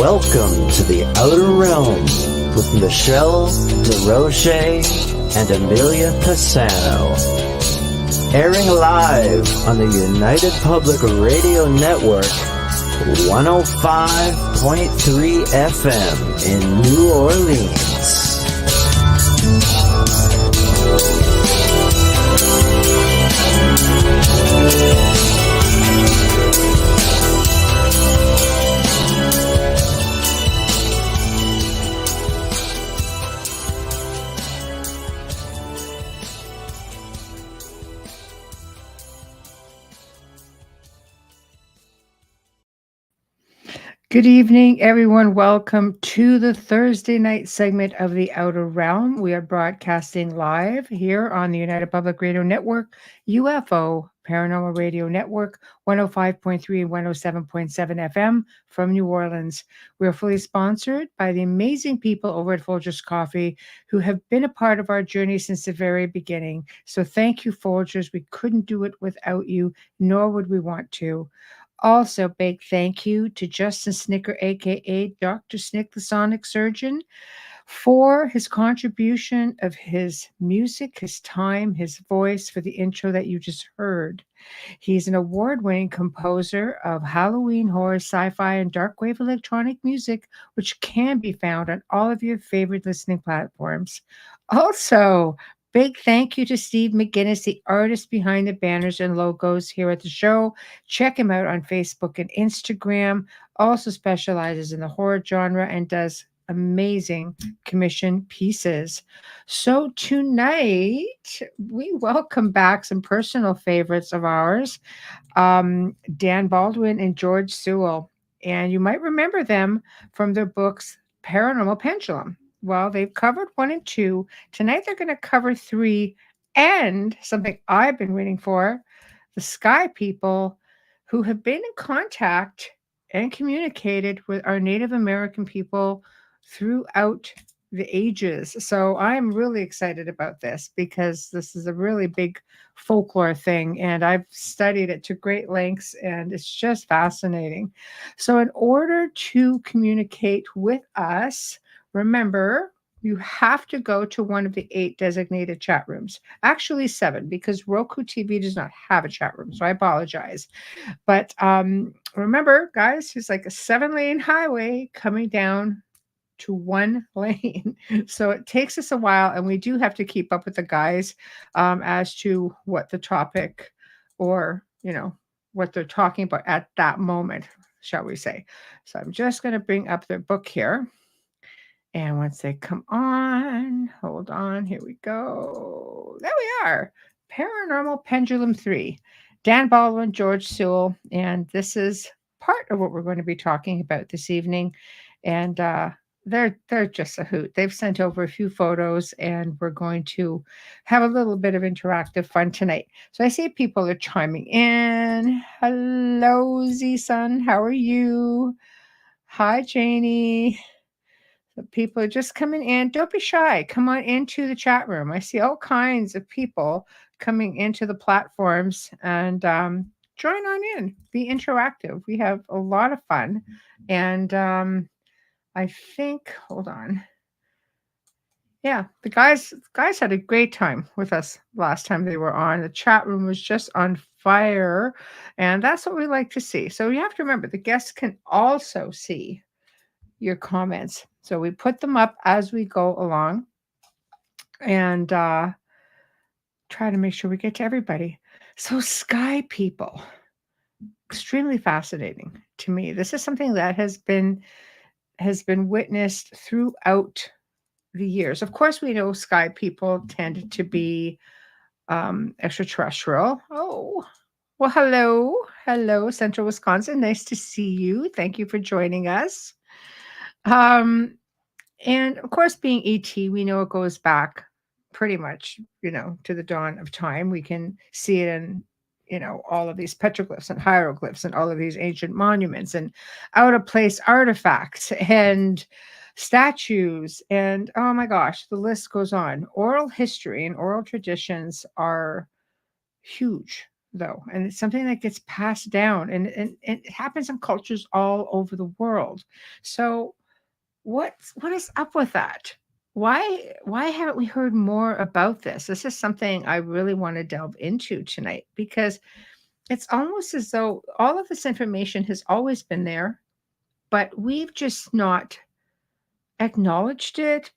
Welcome to the Outer Realm with Michelle DeRoche and Amelia Pisano. Airing live on the United Public Radio Network, 105.3 FM in New Orleans. Good evening, everyone. Welcome to the Thursday night segment of The Outer Realm. We are broadcasting live here on the United Public Radio Network, UFO, Paranormal Radio Network, 105.3 and 107.7 FM from New Orleans. We are fully sponsored by the amazing people over at Folgers Coffee who have been a part of our journey since the very beginning. So thank you, Folgers. We couldn't do it without you, nor would we want to. Also, big thank you to Justin Snicker, aka Dr. Snick, the Sonic Surgeon, for his contribution of his music, his time, his voice for the intro that you just heard. He's an award-winning composer of Halloween, horror, sci-fi, and dark wave electronic music, which can be found on all of your favorite listening platforms. Also, big thank you to Steve McGinnis, the artist behind the banners and logos here at the show. Check him out on Facebook and Instagram. Also specializes in the horror genre and does amazing commission pieces. So tonight, we welcome back some personal favorites of ours, Dan Baldwin and George Sewell. And you might remember them from their books, Paranormal Pendulum. Well, they've covered 1 and 2. Tonight they're going to cover 3 and something I've been waiting for, the Sky People, who have been in contact and communicated with our Native American people throughout the ages. So I'm really excited about this because this is a really big folklore thing and I've studied it to great lengths and it's just fascinating. So in order to communicate with us, remember, you have to go to one of the 8 designated chat rooms. Actually 7, because Roku TV does not have a chat room, so I apologize. But remember, guys, it's like a 7-lane highway coming down to 1 lane. So it takes us a while, and we do have to keep up with the guys as to what the topic or, what they're talking about at that moment, shall we say. So I'm just going to bring up their book here. And once they come on, hold on, here we go. There we are. Paranormal Pendulum 3. Dan Baldwin, George Sewell. And this is part of what we're going to be talking about this evening. And they're just a hoot. They've sent over a few photos, and we're going to have a little bit of interactive fun tonight. So I see people are chiming in. Hello, Z-Sun. How are you? Hi, Janie. The people are just coming in. Don't be shy. Come on into the chat room. I see all kinds of people coming into the platforms and join on in. Be interactive. We have a lot of fun. And I think, hold on. Yeah, the guys had a great time with us last time they were on. The chat room was just on fire. And that's what we like to see. So you have to remember, the guests can also see your comments. So we put them up as we go along and try to make sure we get to everybody. So Sky People, extremely fascinating to me. This is something that has been witnessed throughout the years. Of course, we know Sky People tended to be extraterrestrial. Oh, well, hello, Central Wisconsin. Nice to see you. Thank you for joining us. And of course, being ET, we know it goes back pretty much, to the dawn of time. We can see it in, all of these petroglyphs and hieroglyphs and all of these ancient monuments and out of place artifacts and statues. And oh my gosh, the list goes on. Oral history and oral traditions are huge. though, and it's something that gets passed down, and it happens in cultures all over the world. So what is up with that? Why haven't we heard more about this? This is something I really want to delve into tonight, because it's almost as though all of this information has always been there, but we've just not acknowledged it,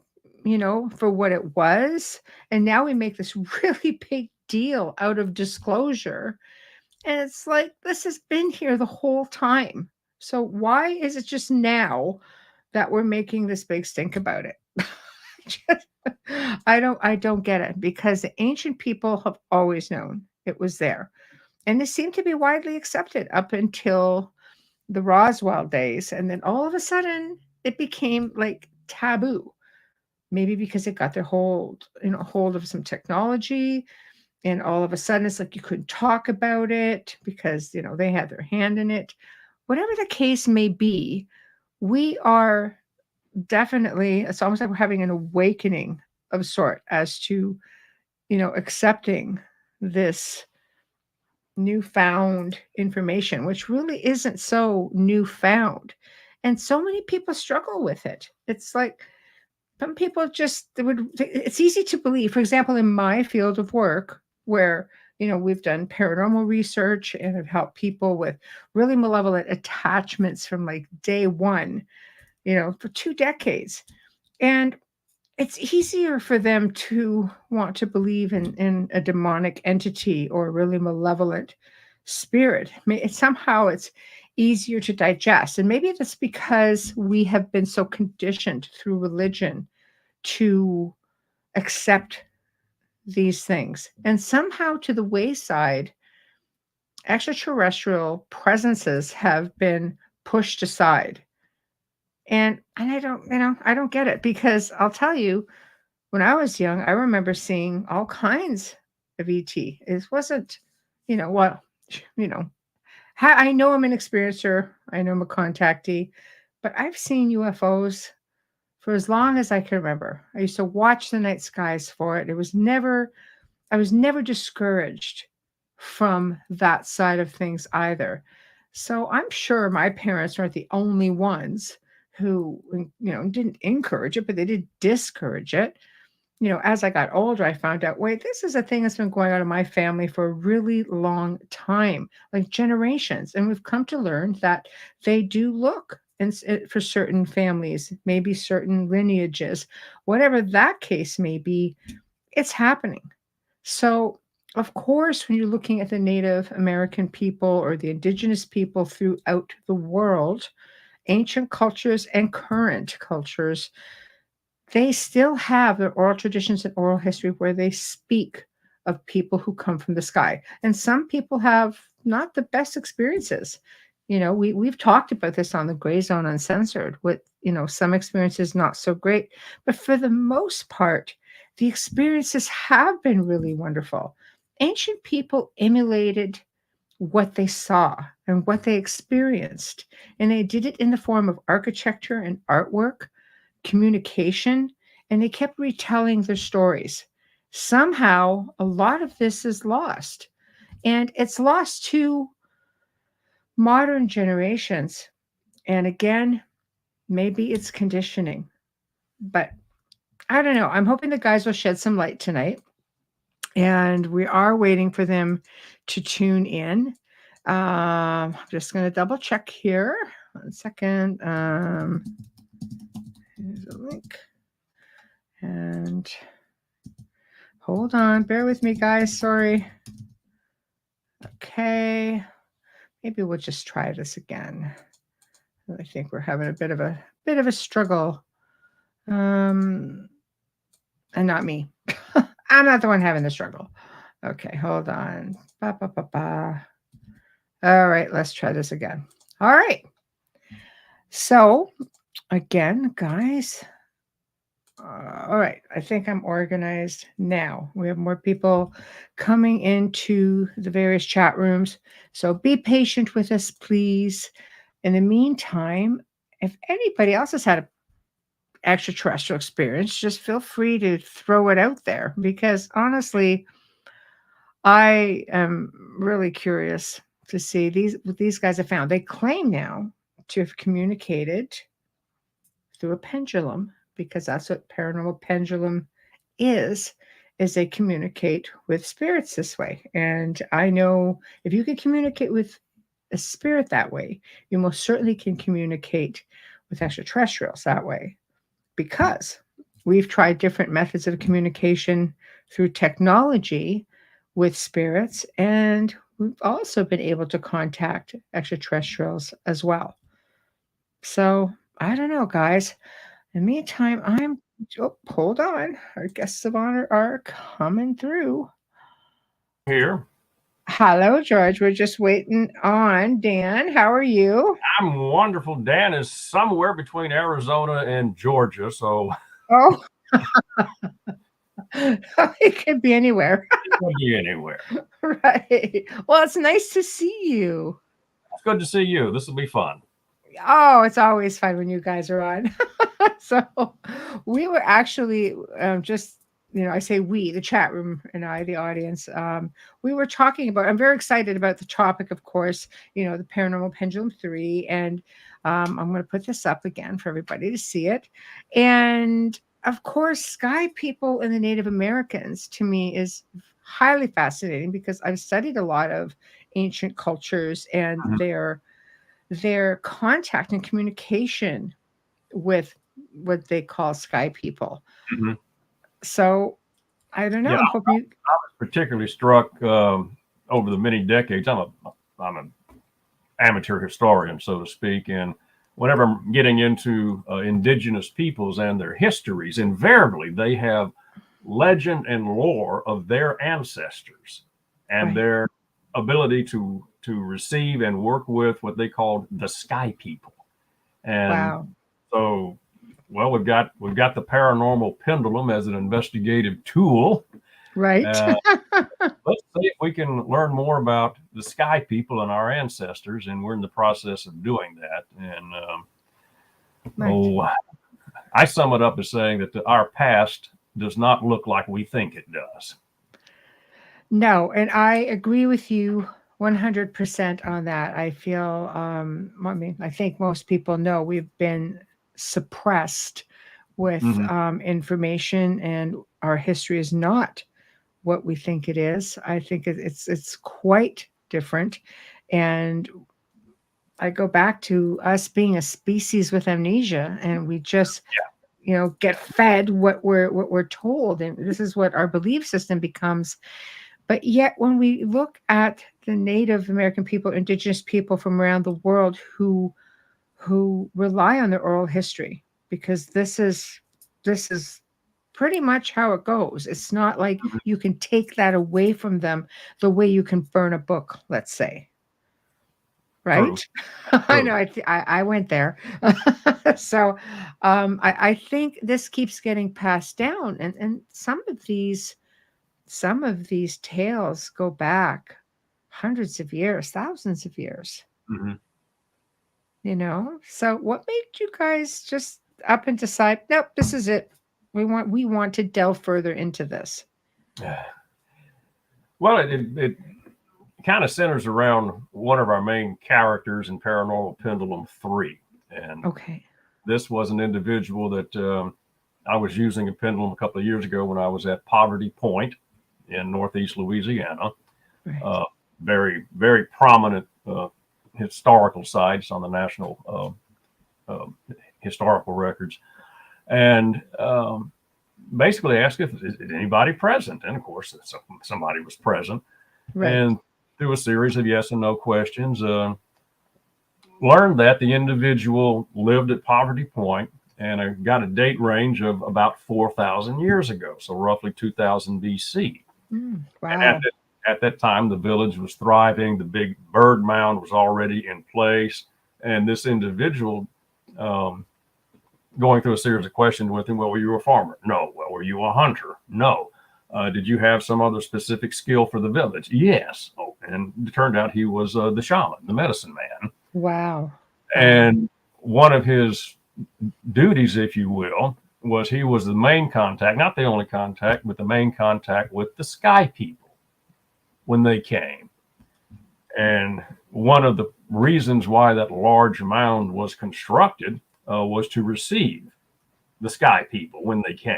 for what it was. And now we make this really big deal out of disclosure. And it's like, this has been here the whole time. So why is it just now that we're making this big stink about it? Just- I don't get it, because the ancient people have always known it was there. And it seemed to be widely accepted up until the Roswell days. And then all of a sudden it became like taboo. Maybe because it got their hold of some technology, and all of a sudden it's like you couldn't talk about it because they had their hand in it. Whatever the case may be, we are definitely, it's almost like we're having an awakening of sort as to accepting this newfound information, which really isn't so newfound. And so many people struggle with it. It's like some people just it's easy to believe. For example, in my field of work, where we've done paranormal research and have helped people with really malevolent attachments from like day one, for 2 decades. And it's easier for them to want to believe in a demonic entity or a really malevolent spirit. Somehow it's easier to digest. And maybe that's because we have been so conditioned through religion to accept these things. And somehow, to the wayside, extraterrestrial presences have been pushed aside. And I don't get it, because I'll tell you, when I was young, I remember seeing all kinds of ET. It wasn't, well, you know, I know I'm an experiencer, I know I'm a contactee, but I've seen UFOs for as long as I can remember. I used to watch the night skies for it. I was never discouraged from that side of things either. So I'm sure my parents aren't the only ones who, didn't encourage it, but they did discourage it. As I got older, I found out, wait, this is a thing that's been going on in my family for a really long time, like generations. And we've come to learn that they do look for certain families, maybe certain lineages, whatever that case may be, it's happening. So, of course, when you're looking at the Native American people or the indigenous people throughout the world, ancient cultures and current cultures, they still have their oral traditions and oral history where they speak of people who come from the sky. And some people have not the best experiences. We've talked about this on the Gray Zone Uncensored, with, some experiences not so great. But for the most part, the experiences have been really wonderful. Ancient people emulated what they saw and what they experienced, and they did it in the form of architecture and artwork, communication, and they kept retelling their stories. Somehow, a lot of this is lost, and it's lost to modern generations. And again, maybe it's conditioning, but I don't know. I'm hoping the guys will shed some light tonight, and we are waiting for them to tune in. I'm just going to double check here. 1 second. Here's a link. And hold on, bear with me, guys. Sorry. Okay, maybe we'll just try this again. I think we're having a bit of a struggle. And not me. I'm not the one having the struggle. Okay, hold on. Ba, ba, ba, ba. All right, let's try this again. All right. So, again, guys. All right, I think I'm organized now. We have more people coming into the various chat rooms. So be patient with us, please. In the meantime, if anybody else has had an extraterrestrial experience, just feel free to throw it out there, because honestly, I am really curious to see what these guys have found. They claim now to have communicated through a pendulum, because that's what paranormal pendulum is they communicate with spirits this way. And I know if you can communicate with a spirit that way, you most certainly can communicate with extraterrestrials that way, because we've tried different methods of communication through technology with spirits, and we've also been able to contact extraterrestrials as well. So I don't know, guys. In the meantime, hold on. Our guests of honor are coming through. Here. Hello, George. We're just waiting on Dan. How are you? I'm wonderful. Dan is somewhere between Arizona and Georgia, so Oh, it could be anywhere. it could be anywhere. Right. Well, it's nice to see you. It's good to see you. This will be fun. Oh, it's always fun when you guys are on. So we were actually just, I say we, the chat room and I, the audience, we were talking about, I'm very excited about the topic, of course, the Paranormal Pendulum 3. And I'm going to put this up again for everybody to see it. And of course, sky people and the Native Americans, to me, is highly fascinating, because I've studied a lot of ancient cultures and their contact and communication with what they call sky people. Mm-hmm. So I don't know. Yeah, I was particularly struck over the many decades. I'm an amateur historian, so to speak, and whenever I'm getting into indigenous peoples and their histories, invariably they have legend and lore of their ancestors and their ability to receive and work with what they called the sky people. And so, well, we've got the paranormal pendulum as an investigative tool. Right. Let's see if we can learn more about the sky people and our ancestors, and we're in the process of doing that. And I sum it up as saying that our past does not look like we think it does. No, and I agree with you 100% on that. I feel, I think most people know we've been suppressed with information, and our history is not what we think it is. I think it's quite different. And I go back to us being a species with amnesia, and we just get fed what we're told, and this is what our belief system becomes. But yet, when we look at the Native American people, indigenous people from around the world who rely on their oral history, because this is pretty much how it goes. It's not like you can take that away from them the way you can burn a book, let's say. Right? I know. I went there. So I think this keeps getting passed down, and some of these tales go back hundreds of years, thousands of years. So what made you guys just up and decide, nope, this is it? We want to delve further into this. Well, it kind of centers around one of our main characters in Paranormal Pendulum 3. And this was an individual that I was using a pendulum a couple of years ago when I was at Poverty Point in Northeast Louisiana. Very, very prominent historical sites on the national historical records. And basically asked if is anybody present. And of course, somebody was present. And through a series of yes and no questions, learned that the individual lived at Poverty Point, and I got a date range of about 4,000 years ago, so roughly 2000 BC. And at that time, the village was thriving. The big bird mound was already in place. And this individual, going through a series of questions with him, well, were you a farmer? No. Well, were you a hunter? No. Did you have some other specific skill for the village? Yes. Oh, and it turned out he was the shaman, the medicine man. Wow. And one of his duties, if you will, was he was the main contact, not the only contact, but the main contact with the sky people. when they came. And one of the reasons why that large mound was constructed was to receive the sky people when they came.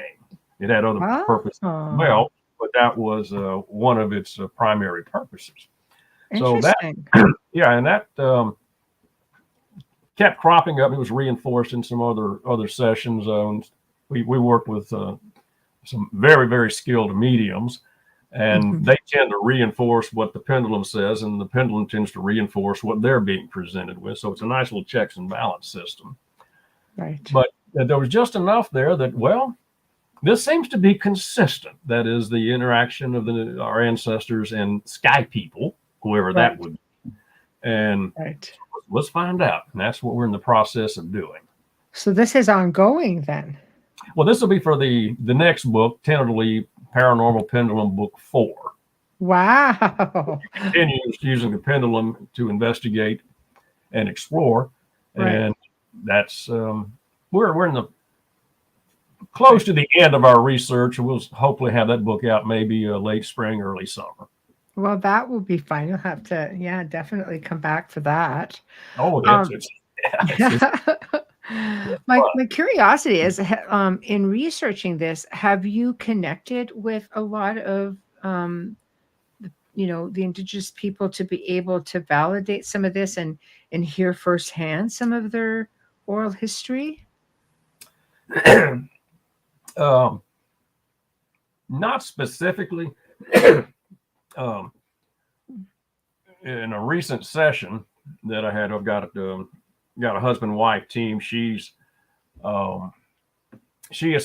It had other purposes as well, but that was one of its primary purposes. So that, yeah, and that kept cropping up. It was reinforced in some other sessions. We worked with some very, very skilled mediums, and they tend to reinforce what the pendulum says, and the pendulum tends to reinforce what they're being presented with. So it's a nice little checks and balance system. Right. But there was just enough there that, well, this seems to be consistent. That is the interaction of our ancestors and sky people, whoever that would be. And let's find out. And that's what we're in the process of doing. So this is ongoing then? Well, this will be for the next book, tentatively Paranormal Pendulum Book 4. Wow. It continues using the pendulum to investigate and explore. And that's, we're in the close to the end of our research. We'll hopefully have that book out maybe late spring, early summer. Well, that will be fine. You'll have to, definitely come back for that. Oh, my curiosity is, in researching this, have you connected with a lot of, the indigenous people to be able to validate some of this and hear firsthand some of their oral history? Not specifically. In a recent session that I had, I've got a husband-wife team. She is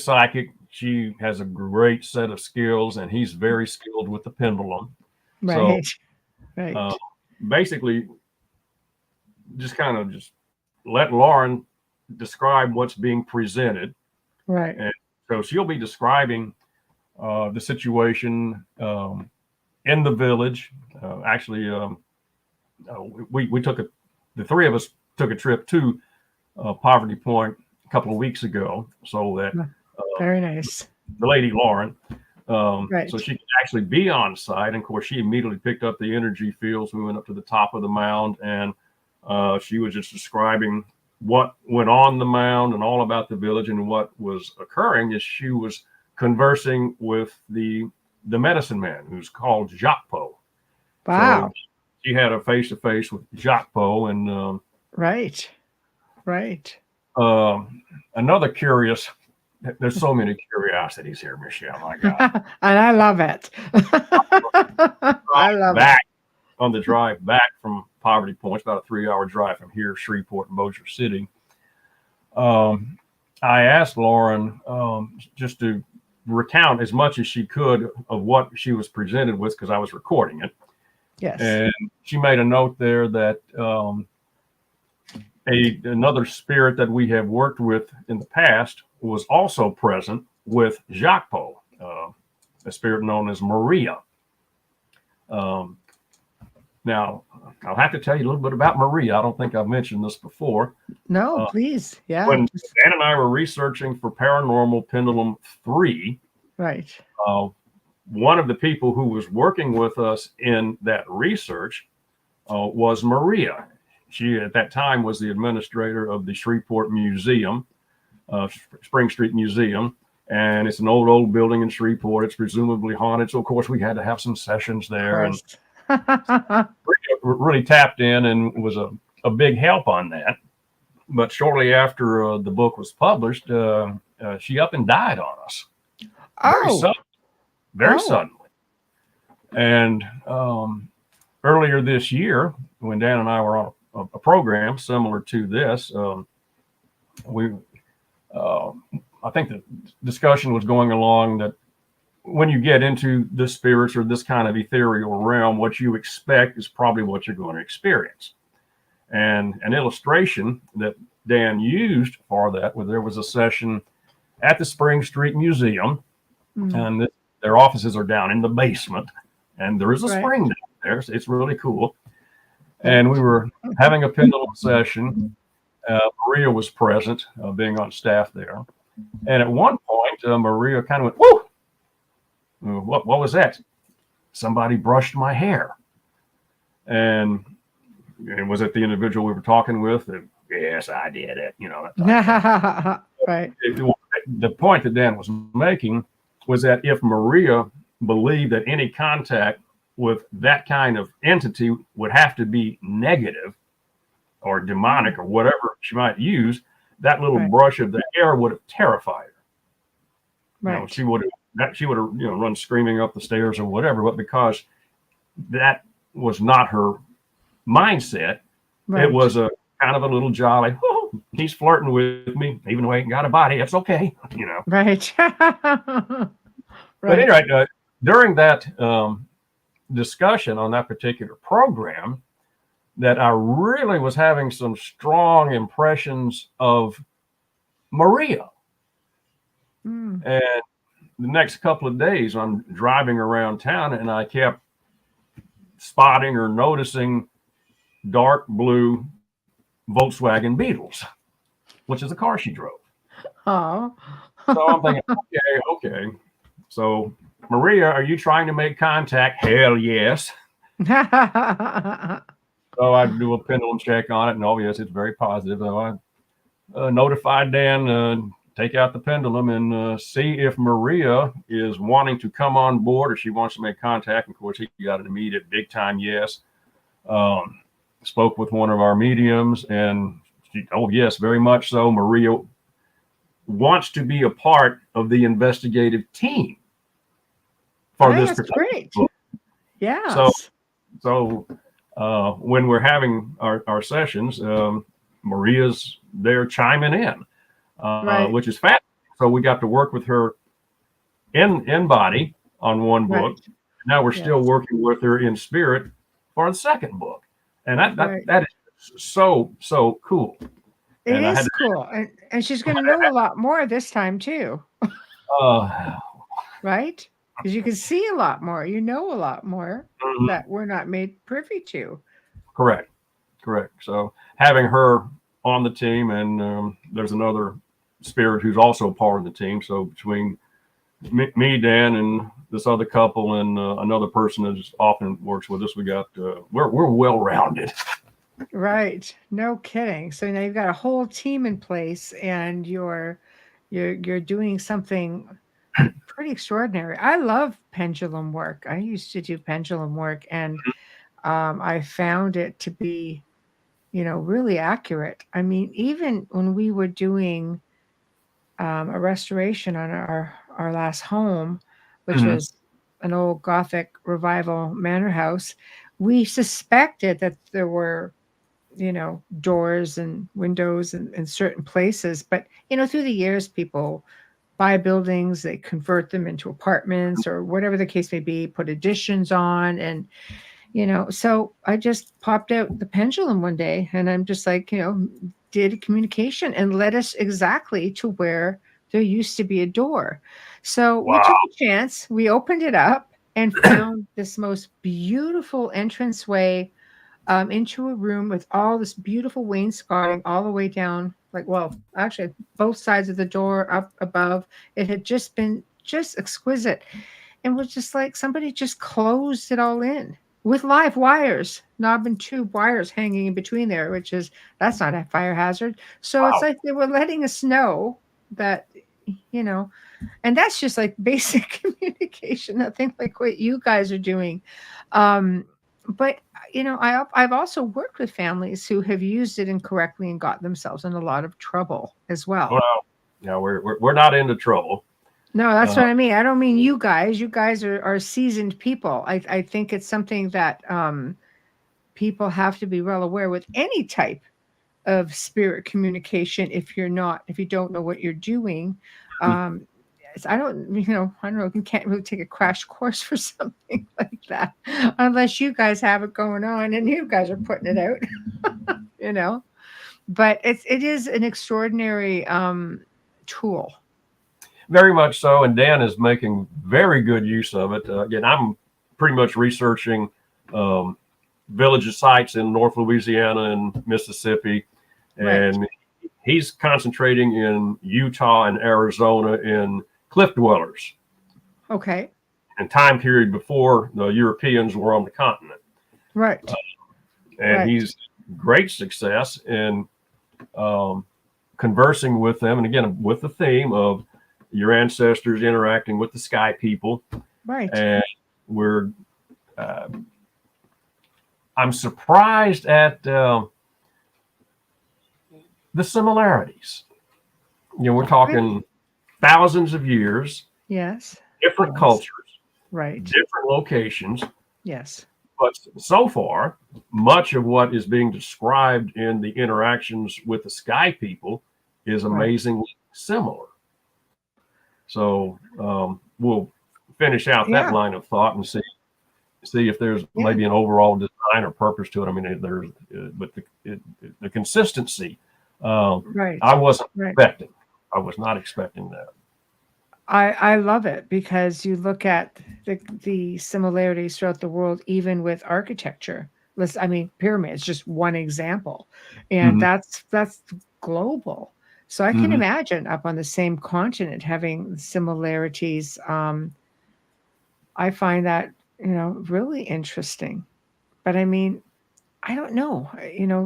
psychic. She has a great set of skills, and he's very skilled with the pendulum. Right. So, basically, just let Lauren describe what's being presented. Right. And so she'll be describing the situation in the village. Actually, we took the three of us took a trip to Poverty Point a couple of weeks ago. So that very nice. The lady Lauren, so she could actually be on site. And of course, she immediately picked up the energy fields. We went up to the top of the mound, and she was just describing what went on the mound and all about the village. And what was occurring is she was conversing with the medicine man, who's called Jacques Po. Wow. So she had a face-to-face with Jacques Po, and right. Another curious. There's so many curiosities here, Michelle. My God. And I love it. I love it. On the drive back from Poverty Point, it's about a 3-hour drive from here, Shreveport and Bossier City. I asked Lauren just to recount as much as she could of what she was presented with, because I was recording it. Yes. And she made a note there that another spirit that we have worked with in the past was also present with Jacques Po, a spirit known as Maria. Now, I'll have to tell you a little bit about Maria. I don't think I've mentioned this before. No, please. Yeah. When Dan and I were researching for Paranormal Pendulum 3, right. One of the people who was working with us in that research was Maria. She, at that time, was the administrator of the Shreveport Museum, Spring Street Museum. And it's an old building in Shreveport. It's presumably haunted. So, of course, we had to have some sessions there. And really tapped in and was a big help on that. But shortly after the book was published, she up and died on us. Very suddenly. And earlier this year, when Dan and I were on a program similar to this, I think the discussion was going along that when you get into the spirits or this kind of ethereal realm, what you expect is probably what you're going to experience. And an illustration that Dan used for that, there was a session at the Spring Street Museum, and their offices are down in the basement, and there is a spring down there. So it's really cool. And we were having a pendulum session. Maria was present, being on staff there. And at one point, Maria kind of went, "Whoa! What was that?" somebody brushed my hair. And was it the individual we were talking with? Yes, I did it. Right. The point that Dan was making was that if Maria believed that any contact with that kind of entity would have to be negative or demonic or whatever she might use, that little brush of the hair would have terrified her. Right. She would have run screaming up the stairs or whatever. But because that was not her mindset, it was a kind of a little jolly, oh, he's flirting with me, even though he ain't got a body. It's okay, Right. But anyway, during that discussion on that particular program, that I really was having some strong impressions of Maria. And the next couple of days, I'm driving around town, and I kept spotting or noticing dark blue Volkswagen Beetles, which is a car she drove. Oh. So I'm thinking, okay. So, Maria, are you trying to make contact? Hell yes. So I do a pendulum check on it, and oh yes, it's very positive. So I notified Dan, take out the pendulum and see if Maria is wanting to come on board or she wants to make contact. Of course, he got an immediate big time yes. Spoke with one of our mediums, and oh yes, very much so. Maria wants to be a part of the investigative team for this particular book. Yeah. So when we're having our sessions, Maria's there chiming in, which is fabulous. So we got to work with her in body on one book. Now we're still working with her in spirit for the second book, and that is so cool. It is cool, and she's going to know a lot more this time too. Right? Because you can see a lot more, a lot more that we're not made privy to. Correct. So having her on the team, and there's another spirit who's also part of the team. So between me, Dan, and this other couple, and another person that often works with us, we got we're well rounded. Right. No kidding. So now you've got a whole team in place, and you're doing something pretty extraordinary. I love pendulum work. I used to do pendulum work, and I found it to be, really accurate. I mean, even when we were doing a restoration on our last home, which was an old Gothic revival manor house, we suspected that there were, doors and windows in certain places. But, through the years, people buy buildings, they convert them into apartments or whatever the case may be, put additions on. And, so I just popped out the pendulum one day, and I'm just like, did communication and led us exactly to where there used to be a door. So we took a chance, we opened it up and found this most beautiful entranceway into a room with all this beautiful wainscoting all the way down, actually both sides of the door, up above. It had just been exquisite, and was just like somebody just closed it all in with live wires, knob and tube wires hanging in between there, that's not a fire hazard. So it's like they were letting us know that, and that's just like basic communication, nothing like what you guys are doing. But, I've also worked with families who have used it incorrectly and got themselves in a lot of trouble as well. Well, yeah, we're not into trouble. No, that's what I mean. I don't mean you guys. You guys are seasoned people. I think it's something that people have to be well aware with any type of spirit communication. If you don't know what you're doing, I don't know. You can't really take a crash course for something like that unless you guys have it going on and you guys are putting it out, But it is an extraordinary tool. Very much so, and Dan is making very good use of it. Again, I'm pretty much researching village sites in North Louisiana and Mississippi, and he's concentrating in Utah and Arizona in cliff dwellers. Okay. and time period before the Europeans were on the continent. Right. And he's great success in conversing with them. And again, with the theme of your ancestors interacting with the sky people. Right. And I'm surprised at the similarities. You know, we're talking thousands of years. Yes. Different cultures. Right. Different locations. Yes. But so far, much of what is being described in the interactions with the sky people is amazingly similar. So we'll finish out that line of thought and see if there's maybe an overall design or purpose to it. I mean, but the consistency, I wasn't expecting. I was not expecting that. I love it because you look at the similarities throughout the world, even with architecture. I mean, pyramids, just one example, and that's global. So I can imagine up on the same continent having similarities. I find that, really interesting. But I mean, I don't know,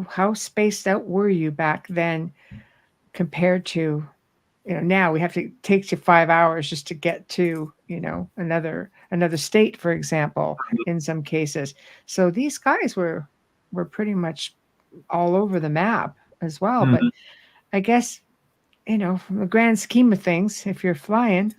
how spaced out were you back then compared to, now we have to take you 5 hours just to get to, another state, for example, in some cases. So these guys were pretty much all over the map as well. But I guess, from the grand scheme of things, if you're flying,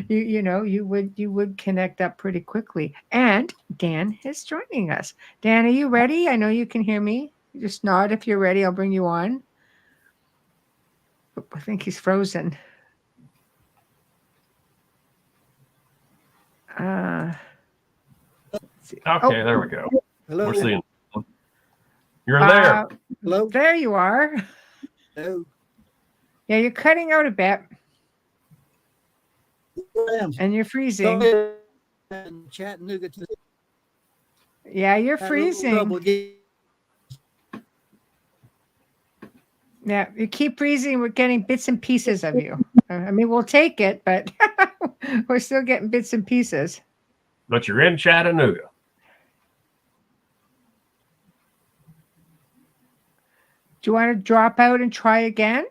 you would connect up pretty quickly. And Dan is joining us. Dan, are you ready? I know you can hear me. Just nod if you're ready. I'll bring you on. I think he's frozen. Okay, there we go. Hello. We're seeing. You're there. Hello. There you are. Hello. Yeah, you're cutting out a bit. And you're freezing. Chattanooga. Yeah, you're freezing. Yeah, you keep freezing. We're getting bits and pieces of you. I mean, we'll take it, but we're still getting bits and pieces. But you're in Chattanooga. Do you want to drop out and try again?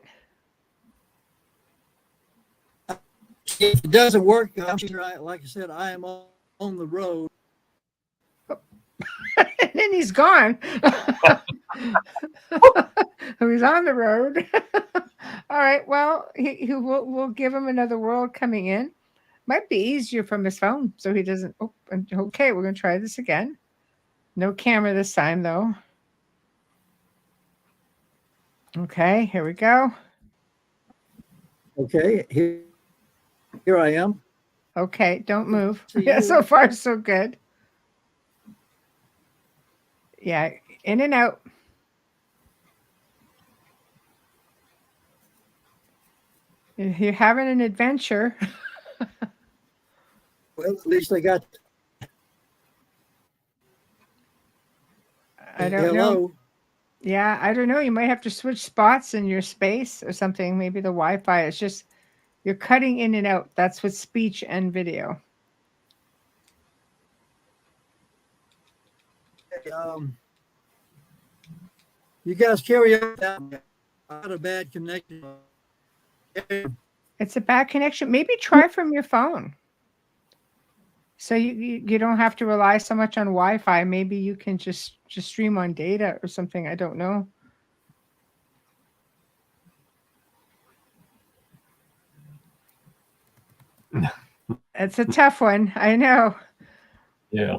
If it doesn't work, I'm sure, like I said, I am on the road. And then he's gone. He's on the road. All right. Well, we'll give him another world coming in. Might be easier from his phone, so he doesn't. Oh, okay. We're gonna try this again. No camera this time, though. Okay. Here we go. Okay. Here I am. Okay. Don't move. Yeah. So far, so good. Yeah. In and out. You're having an adventure. Well, at least I got. I don't know. Yeah, I don't know. You might have to switch spots in your space or something. Maybe the Wi-Fi is just, you're cutting in and out. That's with speech and video. You guys carry on. Not a bad connection. It's a bad connection. Maybe try from your phone. So you don't have to rely so much on Wi-Fi. Maybe you can just stream on data or something. I don't know. It's a tough one. I know. Yeah.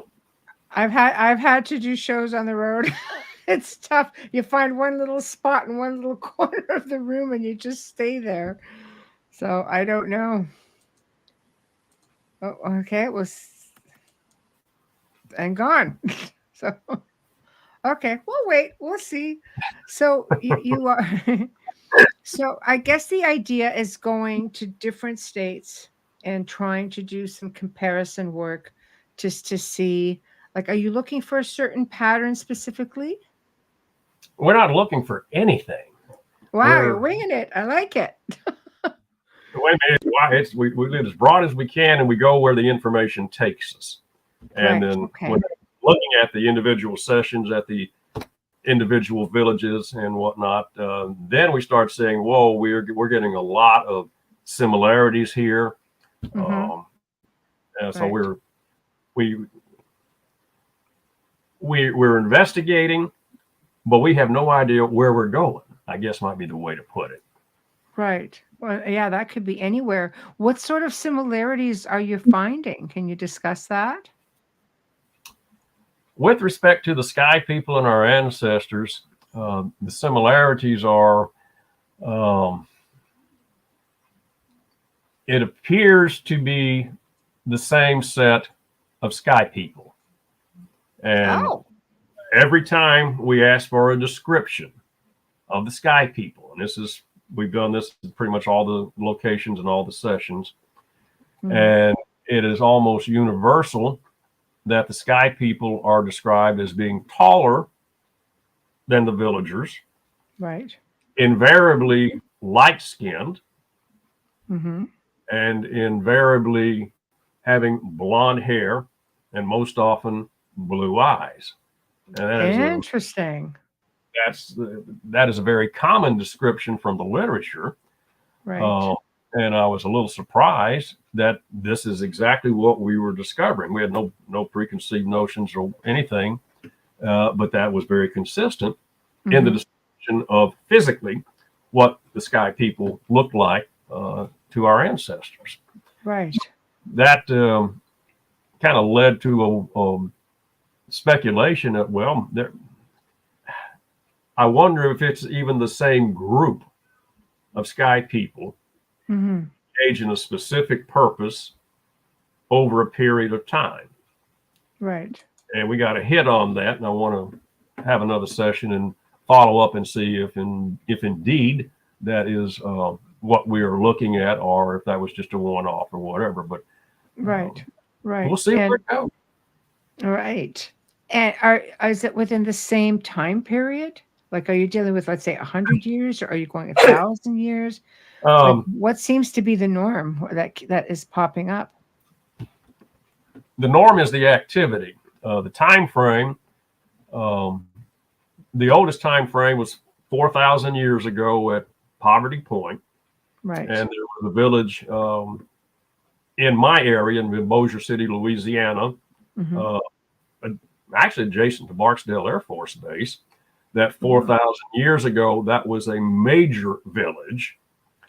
I've had to do shows on the road. It's tough. You find one little spot in one little corner of the room and you just stay there. So I don't know. Oh, okay. It was and gone. So, okay. We'll wait. We'll see. So you are. So I guess the idea is going to different states and trying to do some comparison work just to see, like, are you looking for a certain pattern specifically? We're not looking for anything. Wow, you're winging it. I like it. The way we live as broad as we can, and we go where the information takes us. And then when looking at the individual sessions at the individual villages and whatnot, then we start saying, "Whoa, we're getting a lot of similarities here." And so we're investigating, but we have no idea where we're going, I guess might be the way to put it. Right. Well, yeah, that could be anywhere. What sort of similarities are you finding? Can you discuss that? With respect to the sky people and our ancestors, the similarities are, it appears to be the same set of sky people. And every time we ask for a description of the sky people, and we've done this in pretty much all the locations and all the sessions, and it is almost universal that the sky people are described as being taller than the villagers, right? Invariably light-skinned, and invariably having blonde hair, and most often blue eyes. And that interesting. That is a very common description from the literature. Right. And I was a little surprised that this is exactly what we were discovering. We had no preconceived notions or anything, but that was very consistent in the description of physically what the sky people looked like to our ancestors. Right. That kind of led to a speculation that, well, I wonder if it's even the same group of sky people engaged in a specific purpose over a period of time. Right. And we got a hit on that, and I want to have another session and follow up and see if indeed that is what we are looking at, or if that was just a one-off or whatever. But right. We'll see where it goes. Right. And is it within the same time period? Like, are you dealing with, let's say, 100 years, or are you going 1,000 years? What seems to be the norm that is popping up? The norm is the activity. The time frame, the oldest time frame was 4,000 years ago at Poverty Point. Right. And there was a village in my area in Bossier City, Louisiana, actually adjacent to Barksdale Air Force Base, that 4,000 years ago, that was a major village.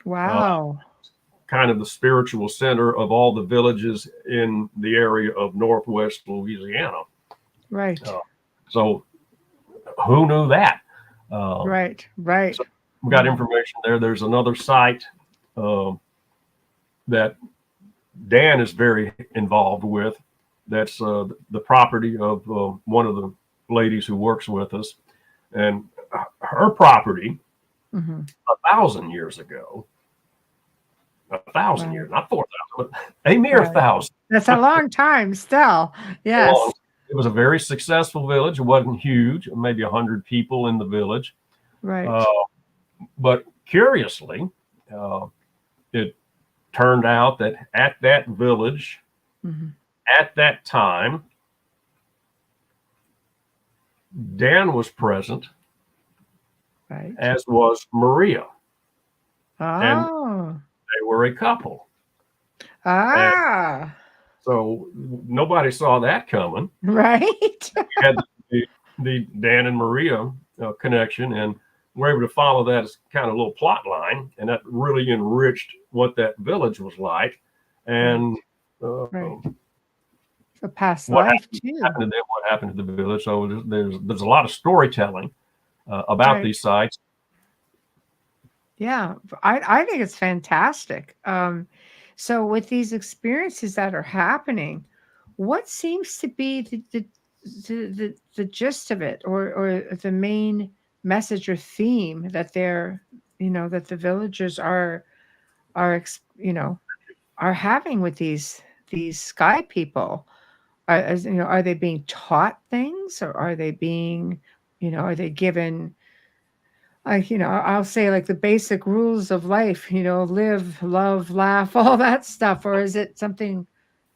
Wow. Kind of the spiritual center of all the villages in the area of Northwest Louisiana. Right. So who knew that? Right. So we got information there. There's another site that Dan is very involved with. That's the property of one of the ladies who works with us. And her property, 1,000 years ago, 1,000 years, not 4,000, but a mere 1,000. That's a long time still. Yes. It was a very successful village. It wasn't huge, maybe 100 people in the village. Right. But curiously, it turned out that at that village, at that time, Dan was present, right, as was Maria. And Oh. they were a couple. Ah. And so nobody saw that coming. Right. We had the Dan and Maria connection, and we're able to follow that as kind of a little plot line, and that really enriched what that village was like. And Right. A past what life happened, too. happened to them, what happened to the village. So there's a lot of storytelling about Right. these sites. Yeah, I think it's fantastic. So with these experiences that are happening, what seems to be the gist of it, or the main message or theme that that the villagers are having with these sky people? Are they being taught things, or are they being, are they given I'll say like the basic rules of life, live, love, laugh, all that stuff? Or is it something,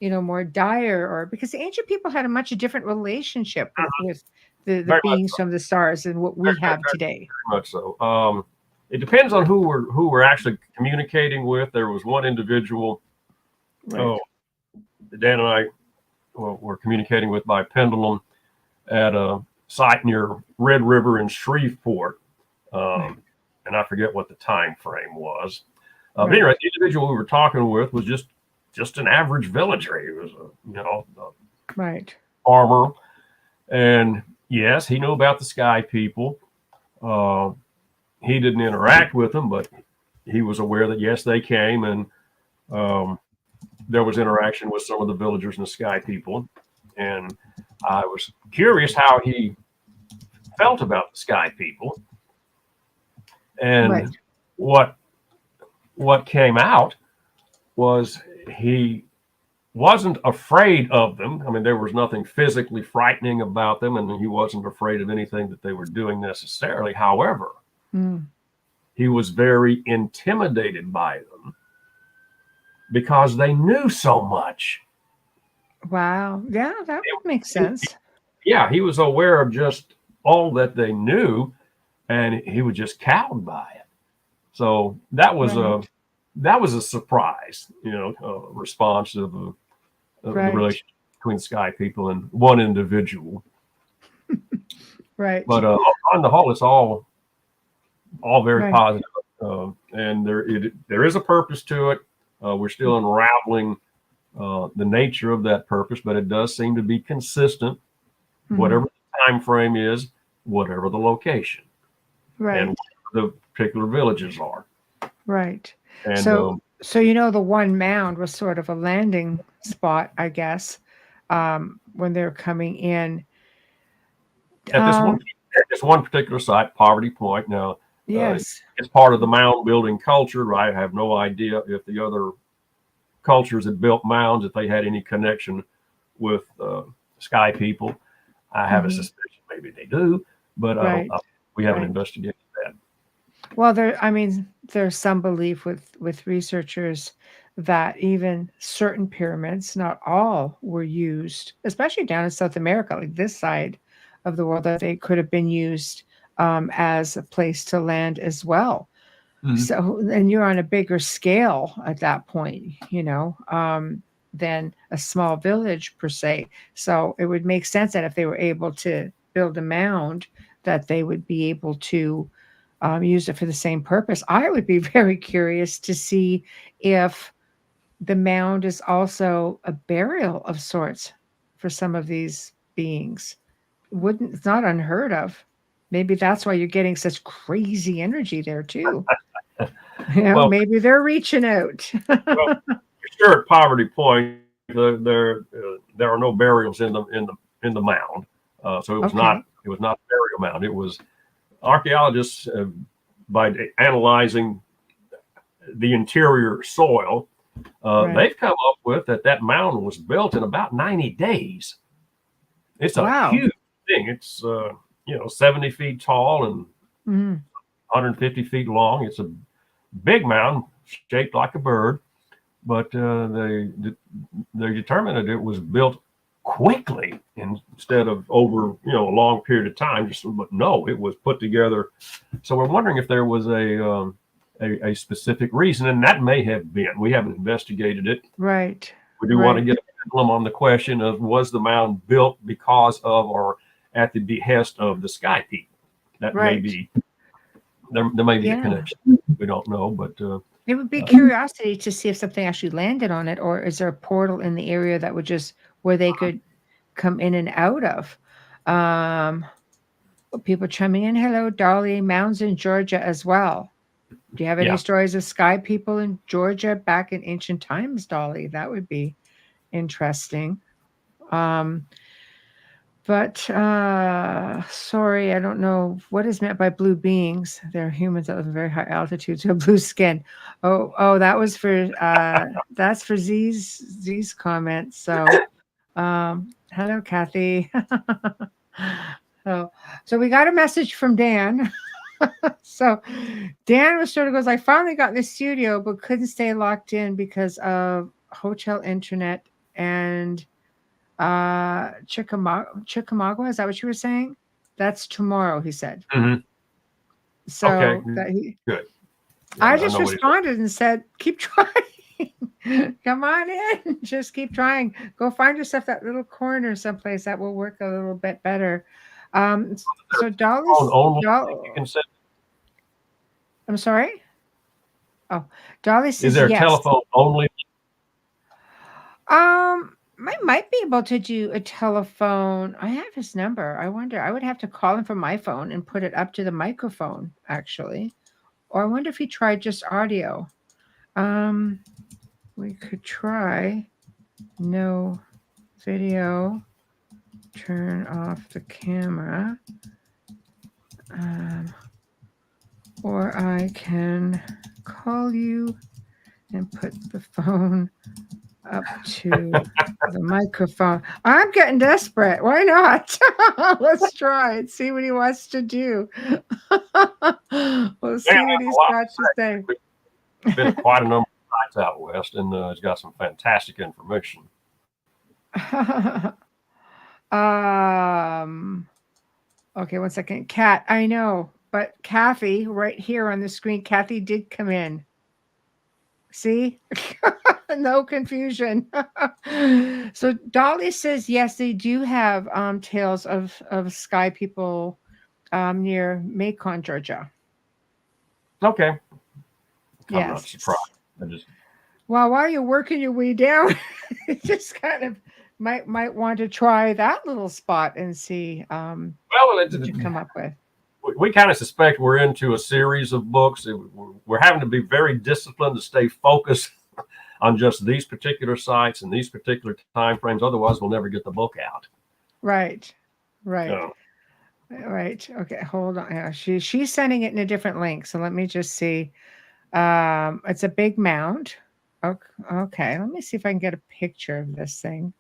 more dire? Or because the ancient people had a much different relationship with the Very much beings so. from the stars than what we have today. Very much so. It depends on who we're actually communicating with. There was one individual, Right. Dan and I were communicating with by pendulum at a site near Red River in Shreveport. Right. And I forget what the time frame was. Right. But anyway, the individual we were talking with was just an average villager. He was a Right. farmer, and yes, he knew about the sky people. He didn't interact with them, but he was aware that yes, they came, and there was interaction with some of the villagers and the sky people. And I was curious how he felt about the sky people. And Right. what came out was he wasn't afraid of them. I mean, there was nothing physically frightening about them, and he wasn't afraid of anything that they were doing necessarily. However, he was very intimidated by them because they knew so much. Wow. Yeah, that would make sense. Yeah, he was aware of just all that they knew, and he was just cowed by it. So that was a surprise, response of the relationship between sky people and one individual. Right. But on the whole, it's all very positive, and there is a purpose to it. We're still unraveling the nature of that purpose, but it does seem to be consistent, whatever the time frame is, whatever the location, and the particular villages are. Right. And so the one mound was sort of a landing spot, I guess, when they're coming in. At this one particular site, Poverty Point. Now, yes, it's part of the mound building culture. I have no idea if the other cultures that built mounds, if they had any connection with sky people. I have a suspicion maybe they do, but we haven't investigated that. Well, there's some belief with researchers that even certain pyramids, not all, were used, especially down in South America, like this side of the world, that they could have been used as a place to land as well. So, and you're on a bigger scale at that point, than a small village per se. So it would make sense that if they were able to build a mound, that they would be able to use it for the same purpose. I would be very curious to see if the mound is also a burial of sorts for some of these beings. It's not unheard of. Maybe that's why you're getting such crazy energy there too. Maybe they're reaching out. Well, sure, at Poverty Point, there are no burials in the mound, so it was not a burial mound. It was archaeologists, by analyzing the interior soil, they've come up with that mound was built in about 90 days. It's a huge thing. It's 70 feet tall and 150 feet long. It's a big mound shaped like a bird, but they determined that it was built quickly instead of over a long period of time. But no, it was put together. So we're wondering if there was a specific reason, and that may have been. We haven't investigated it. Right. We do want to get a pendulum on the question of, was the mound built because of or at the behest of the sky people? That may be. There may be a connection. We don't know, but it would be curiosity to see if something actually landed on it, or is there a portal in the area that would where they could come in and out of. People chiming in. Hello, Dolly. Mounds in Georgia as well. Do you have any stories of sky people in Georgia back in ancient times, Dolly? That would be interesting. But sorry, I don't know what is meant by blue beings. They're humans that live in very high altitudes who have blue skin. Oh, that was for that's for Z's comment. So hello, Kathy. So we got a message from Dan. So Dan was sort of goes, I finally got in the studio, but couldn't stay locked in because of hotel internet and Chickamauga. Is that what you were saying? That's tomorrow, he said. Mm-hmm. So okay. that Good. Yeah, I just responded and said, keep trying. Come on in. Just keep trying. Go find yourself that little corner someplace that will work a little bit better. So Dolly's I'm sorry. Oh, Dolly says is there yes. telephone only? I might be able to do a telephone. I have his number. I wonder. I would have to call him from my phone and put it up to the microphone, actually. Or I wonder if he tried just audio. We could try no video. Turn off the camera. Or I can call you and put the phone up to the microphone. I'm getting desperate. Why not? Let's try it. See what he wants to do. We'll see what he's got to say. Been at quite a number of sites out west, and it's got some fantastic information. Okay, 1 second. Kat, I know, but Kathy, right here on the screen, Kathy did come in. See? No confusion. So Dolly says, yes, they do have tales of sky people near Macon, Georgia. Okay. Yes. I'm not surprised. Well, while you're working your way down, you just kind of might want to try that little spot and see what you come up with. We kind of suspect we're into a series of books. We're having to be very disciplined to stay focused on just these particular sites and these particular time frames. Otherwise, we'll never get the book out. Right. Right. Okay, hold on. Yeah, she's sending it in a different link. So let me just see. It's a big mound. Okay, let me see if I can get a picture of this thing.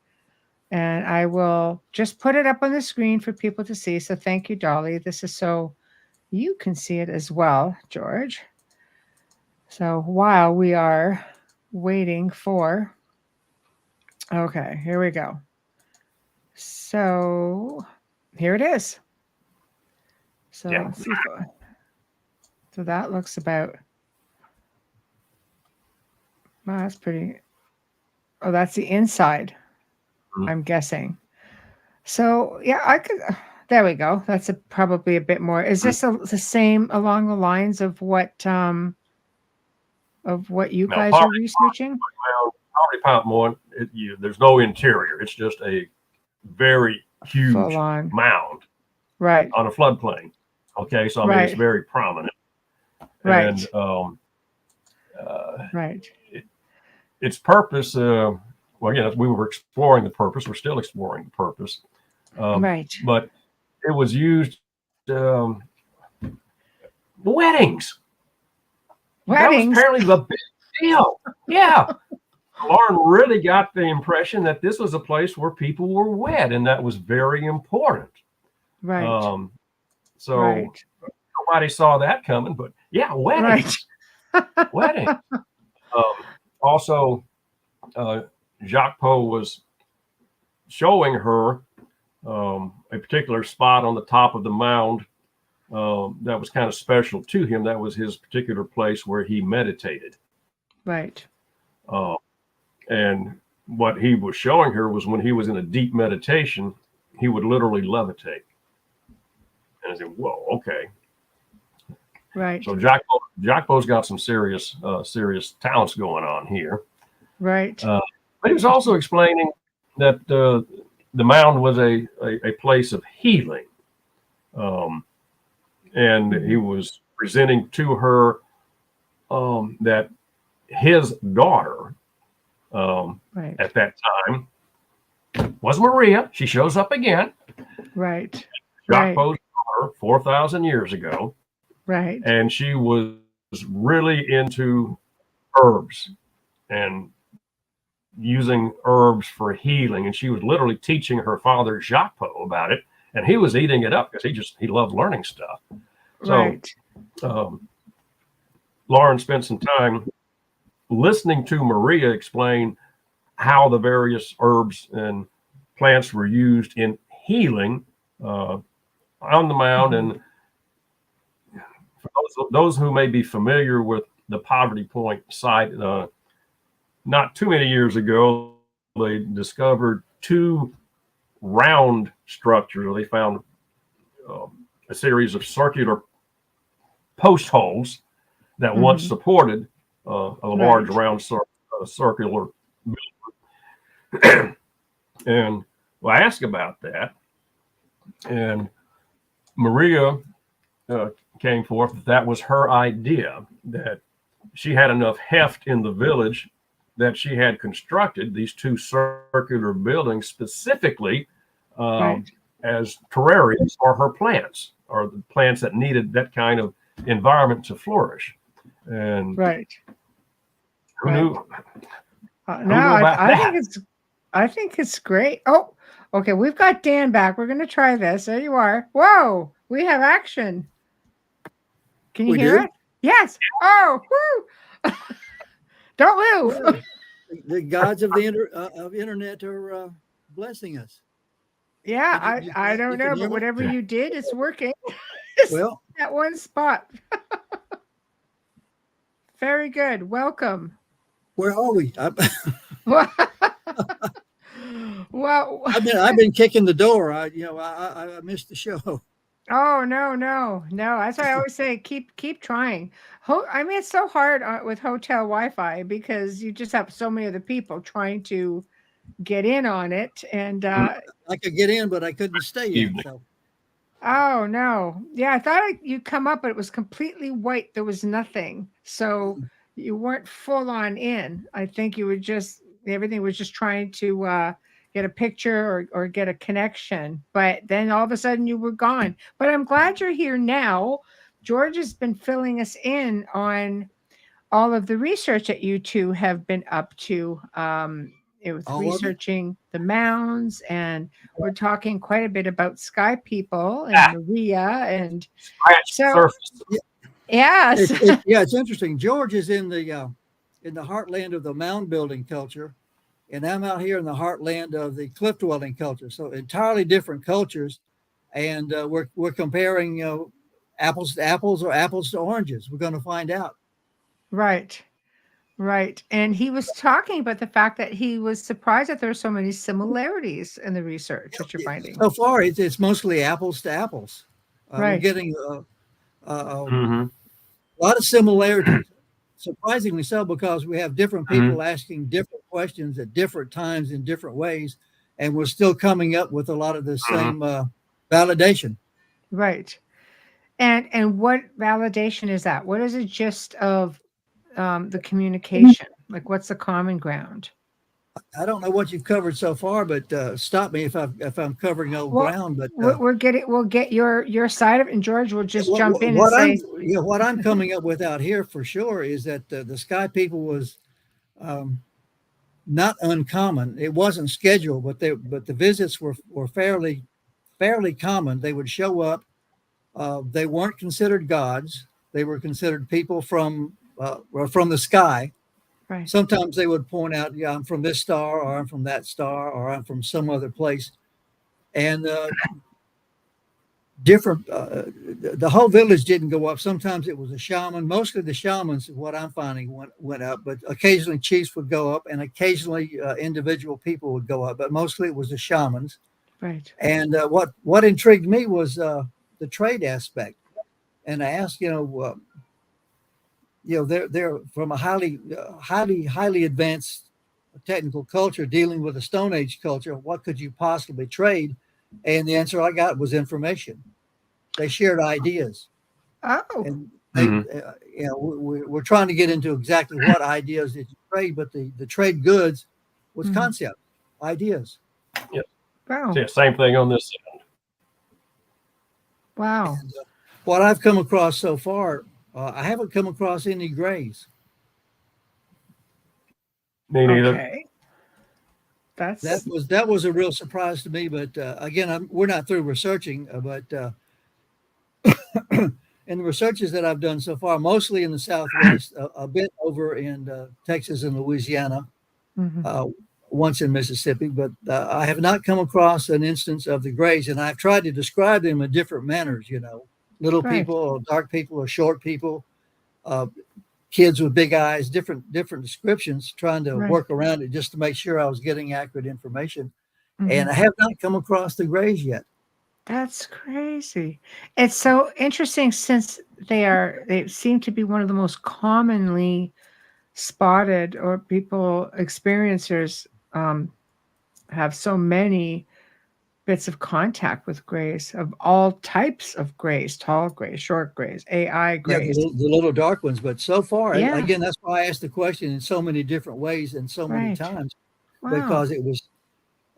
And I will just put it up on the screen for people to see. So thank you, Dolly. This is so you can see it as well, George. So while we are waiting for, okay, here we go. So here it is. So let's see so that looks about, wow, that's pretty. Oh, that's the inside. I'm guessing. So yeah, I could. There we go. That's probably a bit more. Is this the same along the lines of what you guys are researching? There's no interior. It's just a very huge mound, right, on a floodplain. Okay, so I mean it's very prominent, right, and right. Its purpose. Well, again, we were exploring the purpose. We're still exploring the purpose. Right. But it was used weddings. That was apparently the big deal. Yeah. Lauren really got the impression that this was a place where people were wed, and that was very important. Right. So nobody saw that coming, but yeah, weddings. Right. Weddings. Also, Jacques Poe was showing her a particular spot on the top of the mound that was kind of special to him. That was his particular place where he meditated. Right. And what he was showing her was when he was in a deep meditation, he would literally levitate. And I said, whoa, okay. Right. So Jacques Poe's got some serious talents going on here. Right. But he was also explaining that the mound was a place of healing. And he was presenting to her that his daughter at that time was Maria. She shows up again. Right. Jacques Poe's daughter 4,000 years ago. Right. And she was really into herbs and using herbs for healing, and she was literally teaching her father Jacques Poe about it, and he was eating it up because he loved learning stuff. So Lauren spent some time listening to Maria explain how the various herbs and plants were used in healing on the mound. And for those who may be familiar with the Poverty Point site, not too many years ago, they discovered two round structures. They found a series of circular post holes that once supported a large round circular. And I asked about that, and Maria came forth that was her idea, that she had enough heft in the village that she had constructed these two circular buildings specifically as terrariums for her plants, or the plants that needed that kind of environment to flourish. And who knew? I think it's great. Oh, okay. We've got Dan back. We're going to try this. There you are. Whoa, we have action. Can you hear it? Yes. Oh, woo. Don't move. The gods of the internet are blessing us. Yeah, I don't know, but whatever you did, it's working. Well, at one spot. Very good. Welcome. Where are we? Well, I've been kicking the door. I missed the show. Oh no. That's why I always say keep trying. It's so hard with hotel Wi-Fi because you just have so many other people trying to get in on it, and I could get in, but I couldn't stay in. So. Oh no, yeah, I thought you'd come up, but it was completely white. There was nothing, so you weren't full on in. I think you were everything was just trying to get a picture or get a connection, but then all of a sudden you were gone. But I'm glad you're here now. George has been filling us in on all of the research that you two have been up to. It was researching the mounds, and we're talking quite a bit about sky people and Maria, and so yes, it's interesting. George is in the heartland of the mound building culture, and I'm out here in the heartland of the cliff dwelling culture. So entirely different cultures, and we're comparing apples to apples or apples to oranges. We're going to find out. Right. And he was talking about the fact that he was surprised that there are so many similarities in the research that you're finding. So far, it's mostly apples to apples. We're getting a lot of similarities. Surprisingly so, because we have different people asking different questions at different times in different ways, and we're still coming up with a lot of the same validation. Right. And what validation is that? What is the gist of the communication? Like, what's the common ground? I don't know what you've covered so far, but stop me if I'm covering old ground. But we'll get your side of it, and George will just jump in and say. What I'm coming up with out here for sure is that the sky people was not uncommon. It wasn't scheduled, but the visits were fairly common. They would show up. They weren't considered gods. They were considered people from the sky. Right. Sometimes they would point out, I'm from this star, or I'm from that star, or I'm from some other place. And the whole village didn't go up. Sometimes it was a shaman. Mostly the shamans, what I'm finding, went up. But occasionally chiefs would go up, and occasionally individual people would go up. But mostly it was the shamans. Right. And what intrigued me was the trade aspect. And I asked, they're from a highly advanced technical culture dealing with a Stone Age culture. What could you possibly trade? And the answer I got was information. They shared ideas. Oh, and we're trying to get into exactly what ideas did you trade, but the trade goods was concept, ideas. Yep. Wow. Yeah, same thing on this end. Wow. And, what I've come across so far, I haven't come across any grays. Me neither. Okay. That was a real surprise to me. But again, we're not through researching. But And the researches that I've done so far, mostly in the Southwest, a bit over in Texas and Louisiana, once in Mississippi, but I have not come across an instance of the grays. And I've tried to describe them in different manners, little people or dark people or short people, kids with big eyes, different descriptions, trying to work around it just to make sure I was getting accurate information. And I have not come across the grays yet. That's crazy. It's so interesting since they seem to be one of the most commonly spotted, or people experiencers have so many bits of contact with grays of all types of grays, tall grays, short grays, AI grays. Yeah, the little dark ones. But so far, again, that's why I asked the question in so many different ways and so many times, because it was,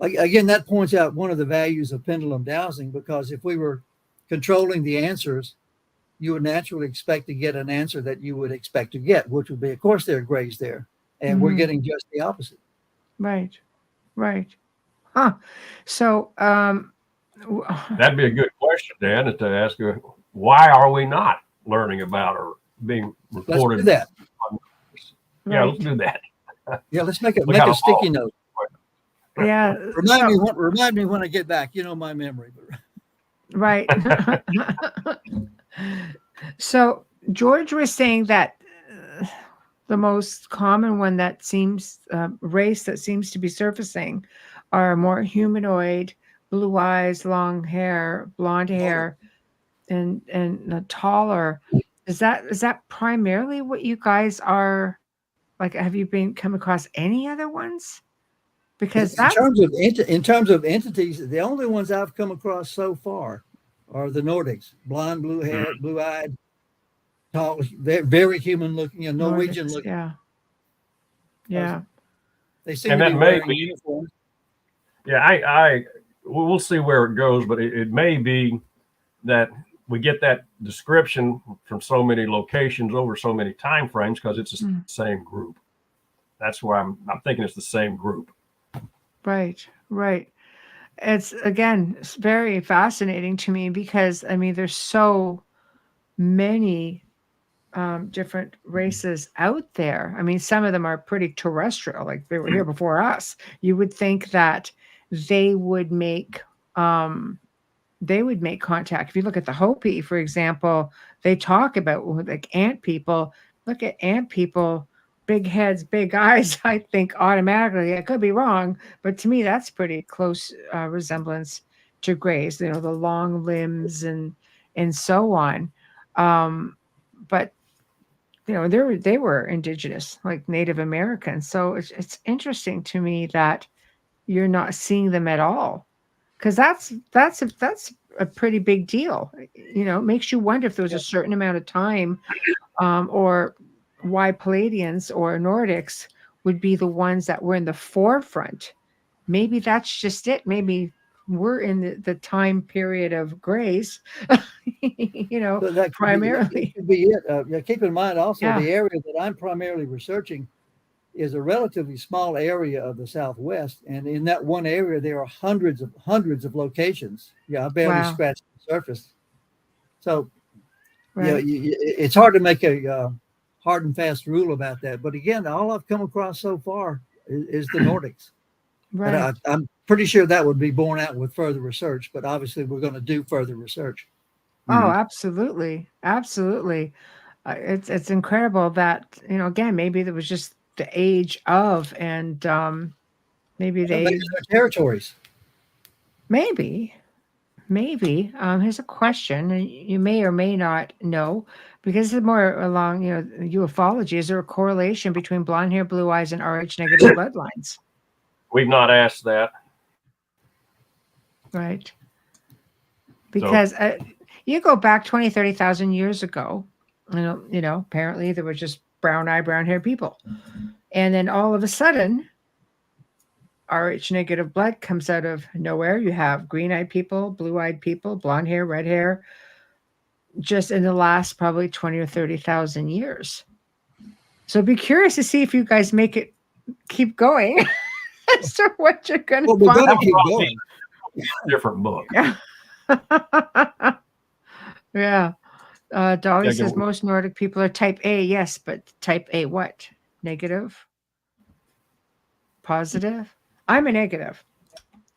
again, that points out one of the values of pendulum dowsing, because if we were controlling the answers, you would naturally expect to get an answer that you would expect to get, which would be, of course, there are grays there. And we're getting just the opposite. Right. Huh. So that'd be a good question, Dan, to ask her, why are we not learning about or being reported? Let's do that. Yeah, let's do that. Yeah, let's make a sticky note. Yeah. Remind me when I get back. You know my memory. Right. So George was saying that the most common one that seems race that seems to be surfacing are more humanoid, blue eyes, long hair, blonde hair, and taller. Is that primarily what you guys are like? Have you come across any other ones? Because in terms of entities, the only ones I've come across so far are the Nordics: blonde, blue hair, blue eyed, tall, very human looking, Norwegian looking. Yeah. They seem to be wearing uniforms. Yeah, we'll see where it goes, but it may be that we get that description from so many locations over so many time frames because it's the same group. That's why I'm thinking it's the same group. Right. It's very fascinating to me because there's so many different races out there. Some of them are pretty terrestrial, like they were here before us. You would think that they would make contact. If you look at the Hopi, for example, they talk about like ant people. Look at ant people, big heads, big eyes. I think automatically, I could be wrong, but to me, that's pretty close resemblance to grays. The long limbs and so on. But they were indigenous, like Native Americans. So it's interesting to me that you're not seeing them at all, because that's a pretty big deal. It makes you wonder if there was a certain amount of time, or why Palladians or Nordics would be the ones that were in the forefront. Maybe that's just it. Maybe we're in the time period of grace, So that primarily. Could be it. Keep in mind also the area that I'm primarily researching is a relatively small area of the Southwest, and in that one area there are hundreds of locations. I barely scratched the surface. So it's hard to make a hard and fast rule about that. But again, all I've come across so far is the Nordics. Right. And I'm pretty sure that would be borne out with further research, but obviously we're going to do further research. Oh, absolutely. It's incredible that, again, maybe there was just the age of, and maybe their territories. Maybe. Here's a question, and you may or may not know, because it's more along, ufology. Is there a correlation between blonde hair, blue eyes, and Rh negative bloodlines? We've not asked that. Right. Because you go back 20, 30,000 years ago, apparently there were just brown hair people. And then all of a sudden, Rh negative blood comes out of nowhere. You have green-eyed people, blue-eyed people, blonde hair, red hair, just in the last probably 20 or 30,000 years. So be curious to see if you guys make it keep going. As to what you're going to find. Keep going. Different book. Yeah. Dolly says most Nordic people are type A. Yes, but type A what? Negative? Positive? I'm a negative.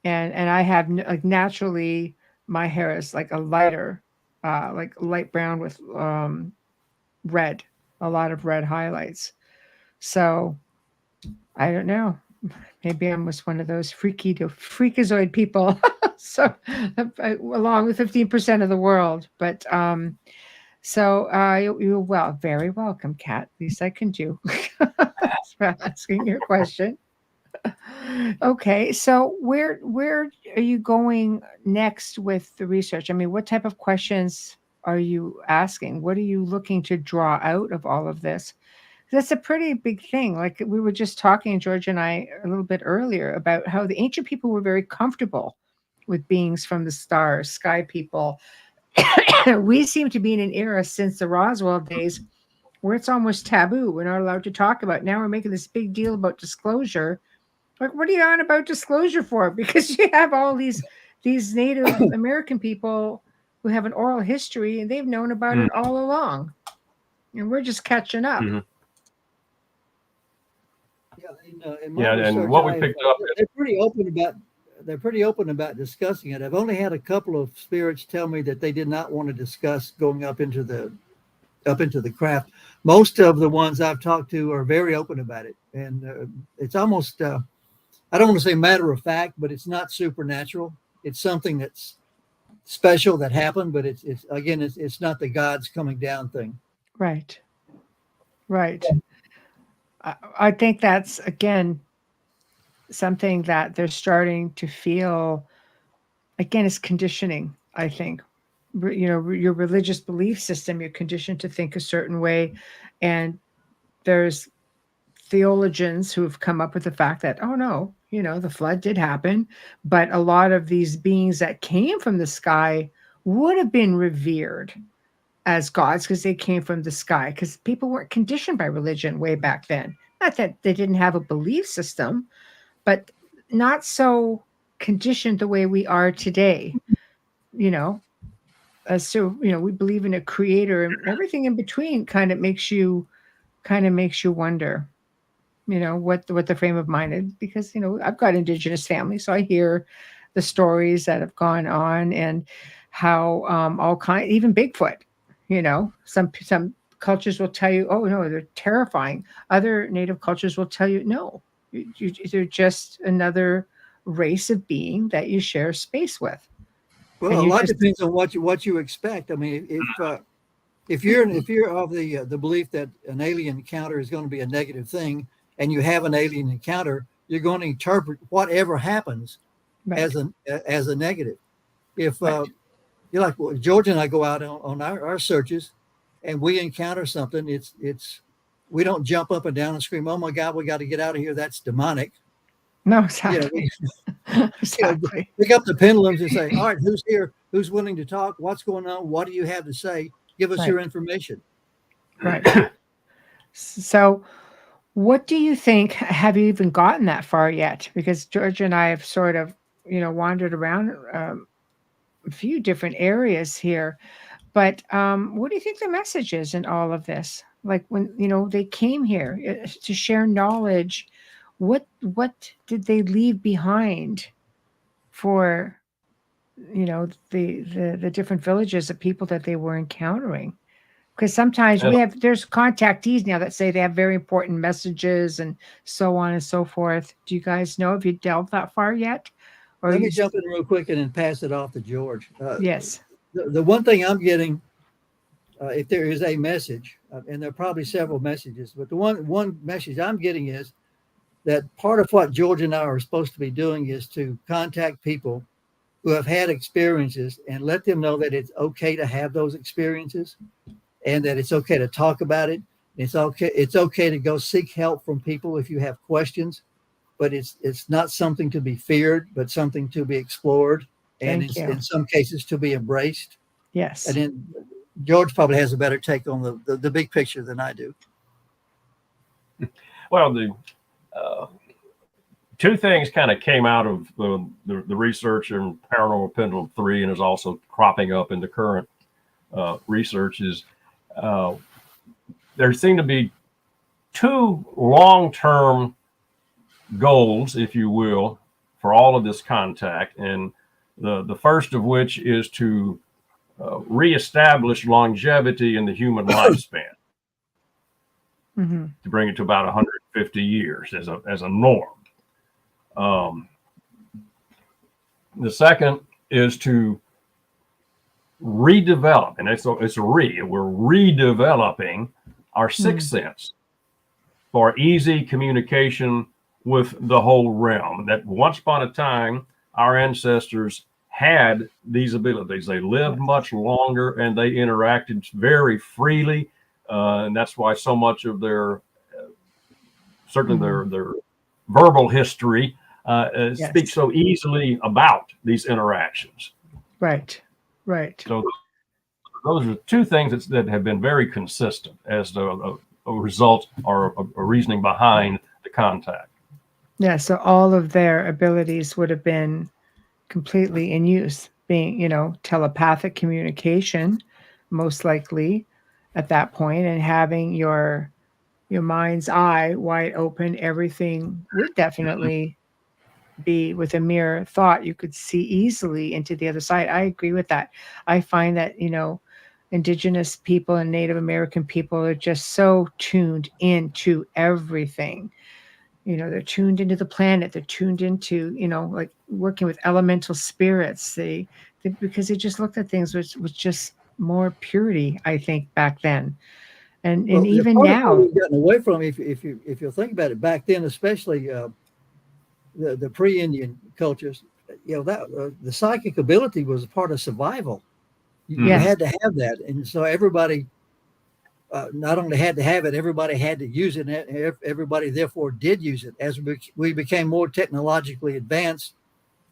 And I have like naturally my hair is like a lighter, like light brown with red, a lot of red highlights. So I don't know. Maybe I'm just one of those freakazoid people. So along with 15% of the world. But you're very welcome, Kat. At least I can do for asking your question. Okay, so where are you going next with the research? I mean, what type of questions are you asking? What are you looking to draw out of all of this? That's a pretty big thing. Like we were just talking, George and I, a little bit earlier about how the ancient people were very comfortable with beings from the stars, sky people. We seem to be in an era since the Roswell days where it's almost taboo. We're not allowed to talk about it. Now we're making this big deal about disclosure. Like, what are you on about disclosure for? Because you have all these Native American people who have an oral history and they've known about it all along. And we're just catching up. Mm-hmm. And what we picked up, they're pretty open about discussing it. I've only had a couple of spirits tell me that they did not want to discuss going up into the craft. Most of the ones I've talked to are very open about it, and it's almost I don't want to say matter of fact, but it's not supernatural. It's something that's special that happened, but it's not the gods coming down thing. Right. I think that's, again, something that they're starting to feel, again, is conditioning, I think. Your religious belief system, you're conditioned to think a certain way. And there's theologians who have come up with the fact that, oh, no, the flood did happen. But a lot of these beings that came from the sky would have been revered as gods because they came from the sky, because people weren't conditioned by religion way back then. Not that they didn't have a belief system, but not so conditioned the way we are today. So we believe in a creator, and everything in between kind of makes you wonder, what the frame of mind is, because I've got Indigenous family, so I hear the stories that have gone on and how all kind, even Bigfoot. Some cultures will tell you, oh no, they're terrifying. Other Native cultures will tell you, no, they're just another race of being that you share space with. Well, a lot depends on what you expect. I mean, if you're of the belief that an alien encounter is going to be a negative thing, and you have an alien encounter, you're going to interpret whatever happens as a negative. If you're like, well, George and I go out on our searches, and we encounter something. We don't jump up and down and scream, "Oh my God, we got to get out of here! That's demonic." No, exactly. Exactly. Pick up the pendulums and say, "All right, who's here? Who's willing to talk? What's going on? What do you have to say? Give us your information." Right. So, what do you think? Have you even gotten that far yet? Because George and I have sort of, wandered around a few different areas here. But what do you think the message is in all of this? Like when, they came here to share knowledge, what did they leave behind for, the different villages of people that they were encountering? Because sometimes there's contactees now that say they have very important messages and so on and so forth. Do you guys know if you delved that far yet? Or let me jump in real quick and then pass it off to George. Yes. The one thing I'm getting, if there is a message, and there are probably several messages, but the one message I'm getting is that part of what George and I are supposed to be doing is to contact people who have had experiences and let them know that it's okay to have those experiences, and that it's okay to talk about it. It's okay to go seek help from people if you have questions, but it's not something to be feared, but something to be explored. And in some cases to be embraced. Yes. And then George probably has a better take on the big picture than I do. Well, the two things kind of came out of the research in Paranormal Pendulum 3 and is also cropping up in the current research is there seem to be two long-term goals, if you will, for all of this contact. And the first of which is to reestablish longevity in the human lifespan, to bring it to about 150 years as a norm. The second is to redevelop, and we're redeveloping our sixth sense for easy communication with the whole realm. That once upon a time, our ancestors had these abilities. They lived much longer and they interacted very freely. And that's why so much of their, certainly their verbal history speaks so easily about these interactions. Right, right. So those are two things that have been very consistent as a result or a reasoning behind the contact. Yeah, so all of their abilities would have been completely in use, being, telepathic communication, most likely at that point, and having your mind's eye wide open. Everything would definitely be with a mere thought. You could see easily into the other side. I agree with that. I find that, Indigenous people and Native American people are just so tuned into everything. They're tuned into the planet. They're tuned into, like working with elemental spirits. They because they just looked at things with just more purity, I think, back then. And even now, we've gotten away from, if you think about it, back then, especially the pre-Indian cultures, that the psychic ability was a part of survival. You had to have that, and so everybody not only had to have it, everybody had to use it, and everybody therefore did use it. As we became more technologically advanced,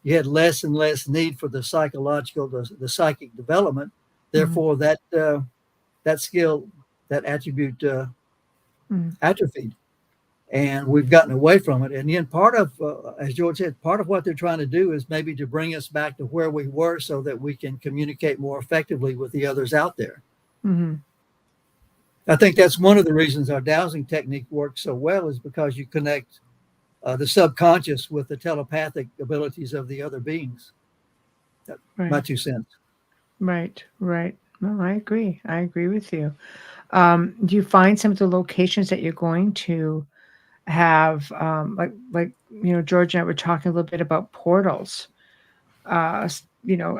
you had less and less need for the psychic development. Therefore, that skill, that attribute atrophied, and we've gotten away from it. And then part of, as George said, part of what they're trying to do is maybe to bring us back to where we were so that we can communicate more effectively with the others out there. I think that's one of the reasons our dowsing technique works so well, is because you connect the subconscious with the telepathic abilities of the other beings. My 2 cents. Right. Well, I agree. I agree with you. Do you find some of the locations that you're going to have, like George and I were talking a little bit about portals. I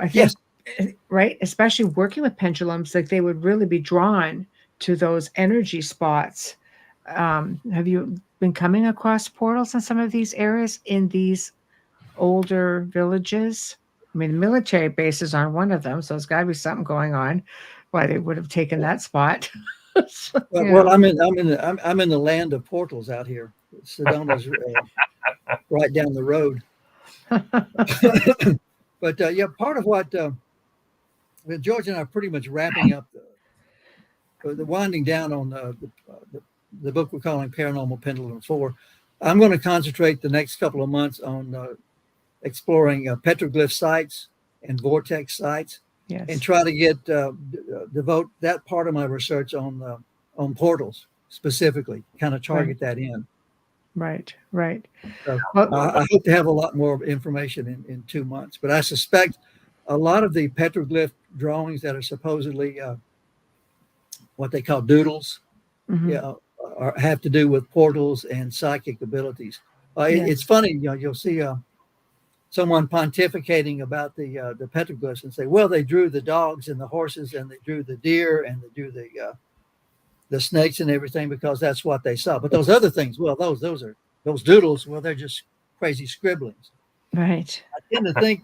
think, right, especially working with pendulums, like they would really be drawn to those energy spots. Have you been coming across portals in some of these areas in these older villages? I mean, the military bases aren't one of them, so there's got to be something going on. Why they would have taken that spot? Well, I'm in the land of portals out here. Sedona's right down the road. But part of what George and I are pretty much wrapping up the winding down on the book we're calling Paranormal Pendulum 4. I'm going to concentrate the next couple of months on exploring petroglyph sites and vortex sites, and try to devote that part of my research on portals specifically, kind of target that in. Right. So, I hope to have a lot more information in 2 months, but I suspect a lot of the petroglyph drawings that are supposedly what they call doodles, have to do with portals and psychic abilities. It's funny, you'll see someone pontificating about the petroglyphs and say, well, they drew the dogs and the horses, and they drew the deer, and they drew the snakes and everything because that's what they saw. But those other things, well, those doodles, well, they're just crazy scribblings. Right. I tend to think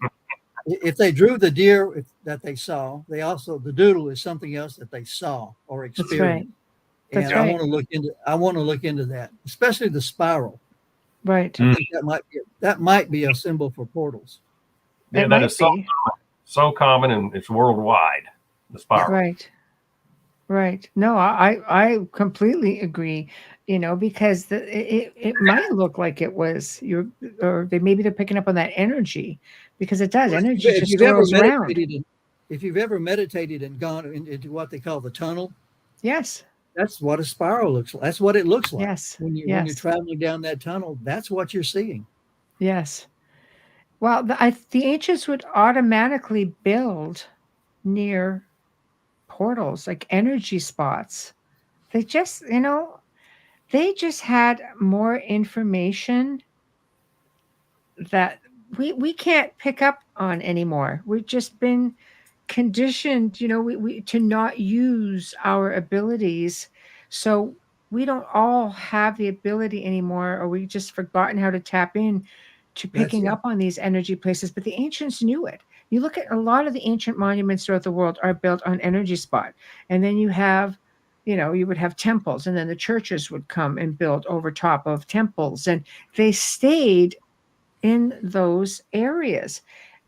if they drew the deer that they saw, the doodle is something else that they saw or experienced. That's right. I want to look into that, especially the spiral. Right. I think that might be a symbol for portals. Yeah, that is so common, and it's worldwide. The spiral. Right. No, I completely agree. Because it might look like it was maybe they're picking up on that energy, because it does. Energy just swirls around. if you've ever meditated and gone into what they call the tunnel, yes, that's what a spiral looks like. That's what it looks like. Yes. When you're traveling down that tunnel, that's what you're seeing. Yes. Well, the ancients would automatically build near portals, like energy spots. They just, they just had more information that we can't pick up on anymore. We've just been conditioned, we to not use our abilities. So we don't all have the ability anymore, or we just forgotten how to tap in to picking up on these energy places. But the ancients knew it. You look at a lot of the ancient monuments throughout the world are built on energy spot. And then you have, you would have temples, and then the churches would come and build over top of temples. And they stayed in those areas.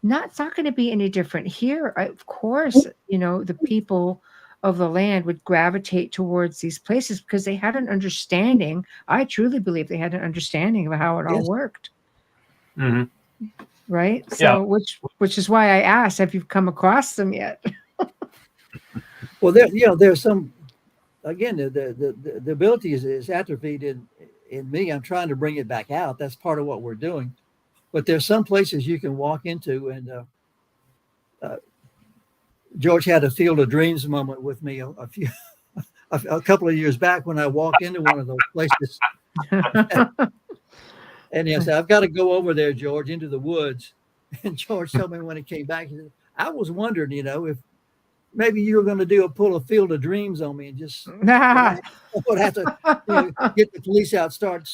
It's not going to be any different here. Of course, the people of the land would gravitate towards these places because they had an understanding. I truly believe they had an understanding of how it all worked. Mm-hmm. Right. So, which is why I asked, have you come across them yet? Well, there's some, again, the ability is atrophied in me. I'm trying to bring it back out. That's part of what we're doing. But there's some places you can walk into, and George had a Field of Dreams moment with me a couple of years back when I walked into one of those places. And he said, "I've got to go over there, George, into the woods." And George told me when he came back, he said, "I was wondering, if maybe you were going to pull a Field of Dreams on me and just would have to get the police out, start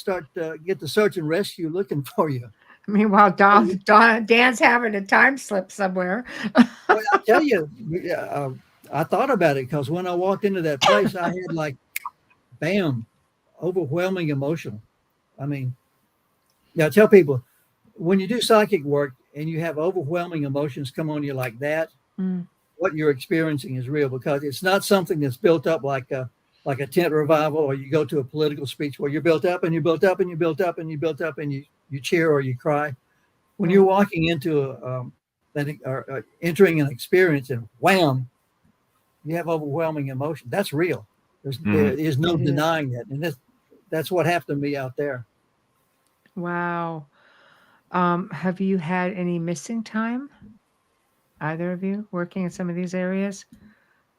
get the search and rescue looking for you." Meanwhile, Dan's having a time slip somewhere. Well, I'll tell you, I thought about it because when I walked into that place, I had bam, overwhelming emotion. I mean, I tell people, when you do psychic work and you have overwhelming emotions come on you like that, what you're experiencing is real, because it's not something that's built up like a tent revival, or you go to a political speech where you're built up and you built up and you built up and you built up and you cheer or you cry. When you're walking into entering an experience and wham, you have overwhelming emotion. That's real. There is no denying that. And that's what happened to me out there. Wow. Have you had any missing time? Either of you working in some of these areas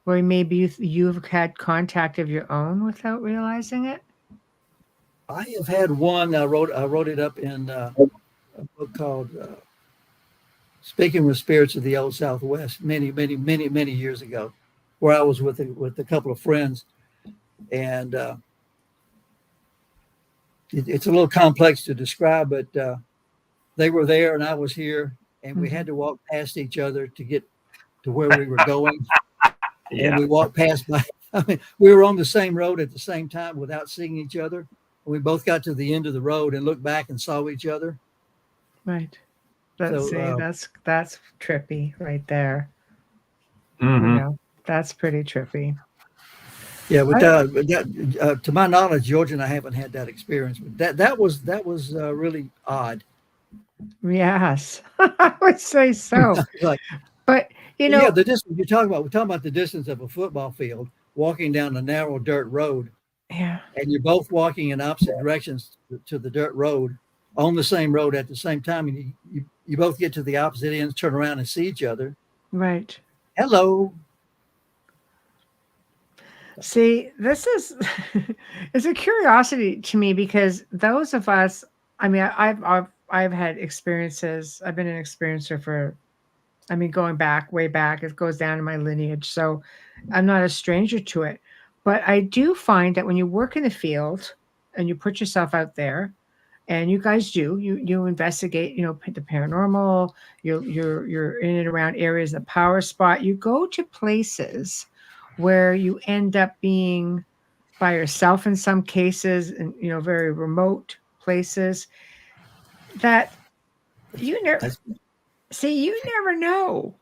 where maybe you've had contact of your own without realizing it? I have had one. I wrote it up in a book called "Speaking with Spirits of the Old Southwest" many years ago, where I was with a couple of friends, and it's a little complex to describe, but they were there and I was here, and we had to walk past each other to get to where we were going. And we walked past we were on the same road at the same time without seeing each other. We both got to the end of the road and looked back and saw each other. Right. That's trippy right there. Mm-hmm. That's pretty trippy. Yeah, but to my knowledge, George and I haven't had that experience. But that was really odd. Yes, I would say so. But the distance we're talking about the distance of a football field, walking down a narrow dirt road. Yeah. And you're both walking in opposite directions to the dirt road, on the same road at the same time, and you both get to the opposite ends, turn around and see each other. Right. Hello. See, this is it's a curiosity to me, because those of us, I mean, I've had experiences. I've been an experiencer going back, way back. It goes down in my lineage, so I'm not a stranger to it. But I do find that when you work in the field and you put yourself out there, and you guys do, you investigate, the paranormal, you're in and around areas of power spot, you go to places where you end up being by yourself in some cases, and very remote places that you never know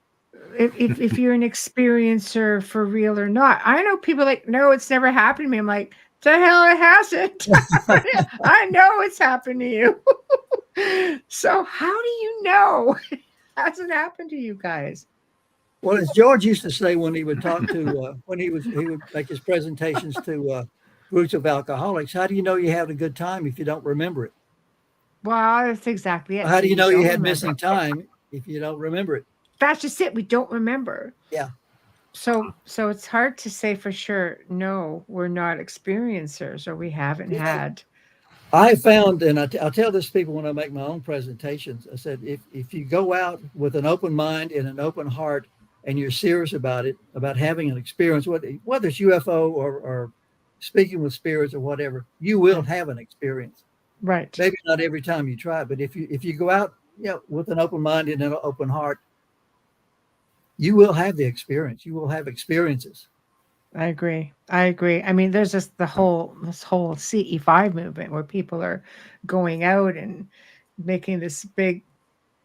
if you're an experiencer for real or not. I know people no, it's never happened to me. I'm like, the hell it hasn't. I know it's happened to you. So how do you know it hasn't happened to you guys? Well, as George used to say when he would talk to, he would make his presentations to groups of alcoholics, how do you know you had a good time if you don't remember it? Well, that's exactly it. How So do you know you had remember. missing time if you don't remember it? That's just it. We don't remember. Yeah. So it's hard to say for sure, no, we're not experiencers or we haven't had. I found, and I'll tell this to people when I make my own presentations, I said, if you go out with an open mind and an open heart and you're serious about it, about having an experience, whether it's UFO or speaking with spirits or whatever, you will have an experience. Right. Maybe not every time you try, but if you go out, with an open mind and an open heart, you will have the experience. You will have experiences. I agree. I mean, there's this whole CE5 movement where people are going out and making this big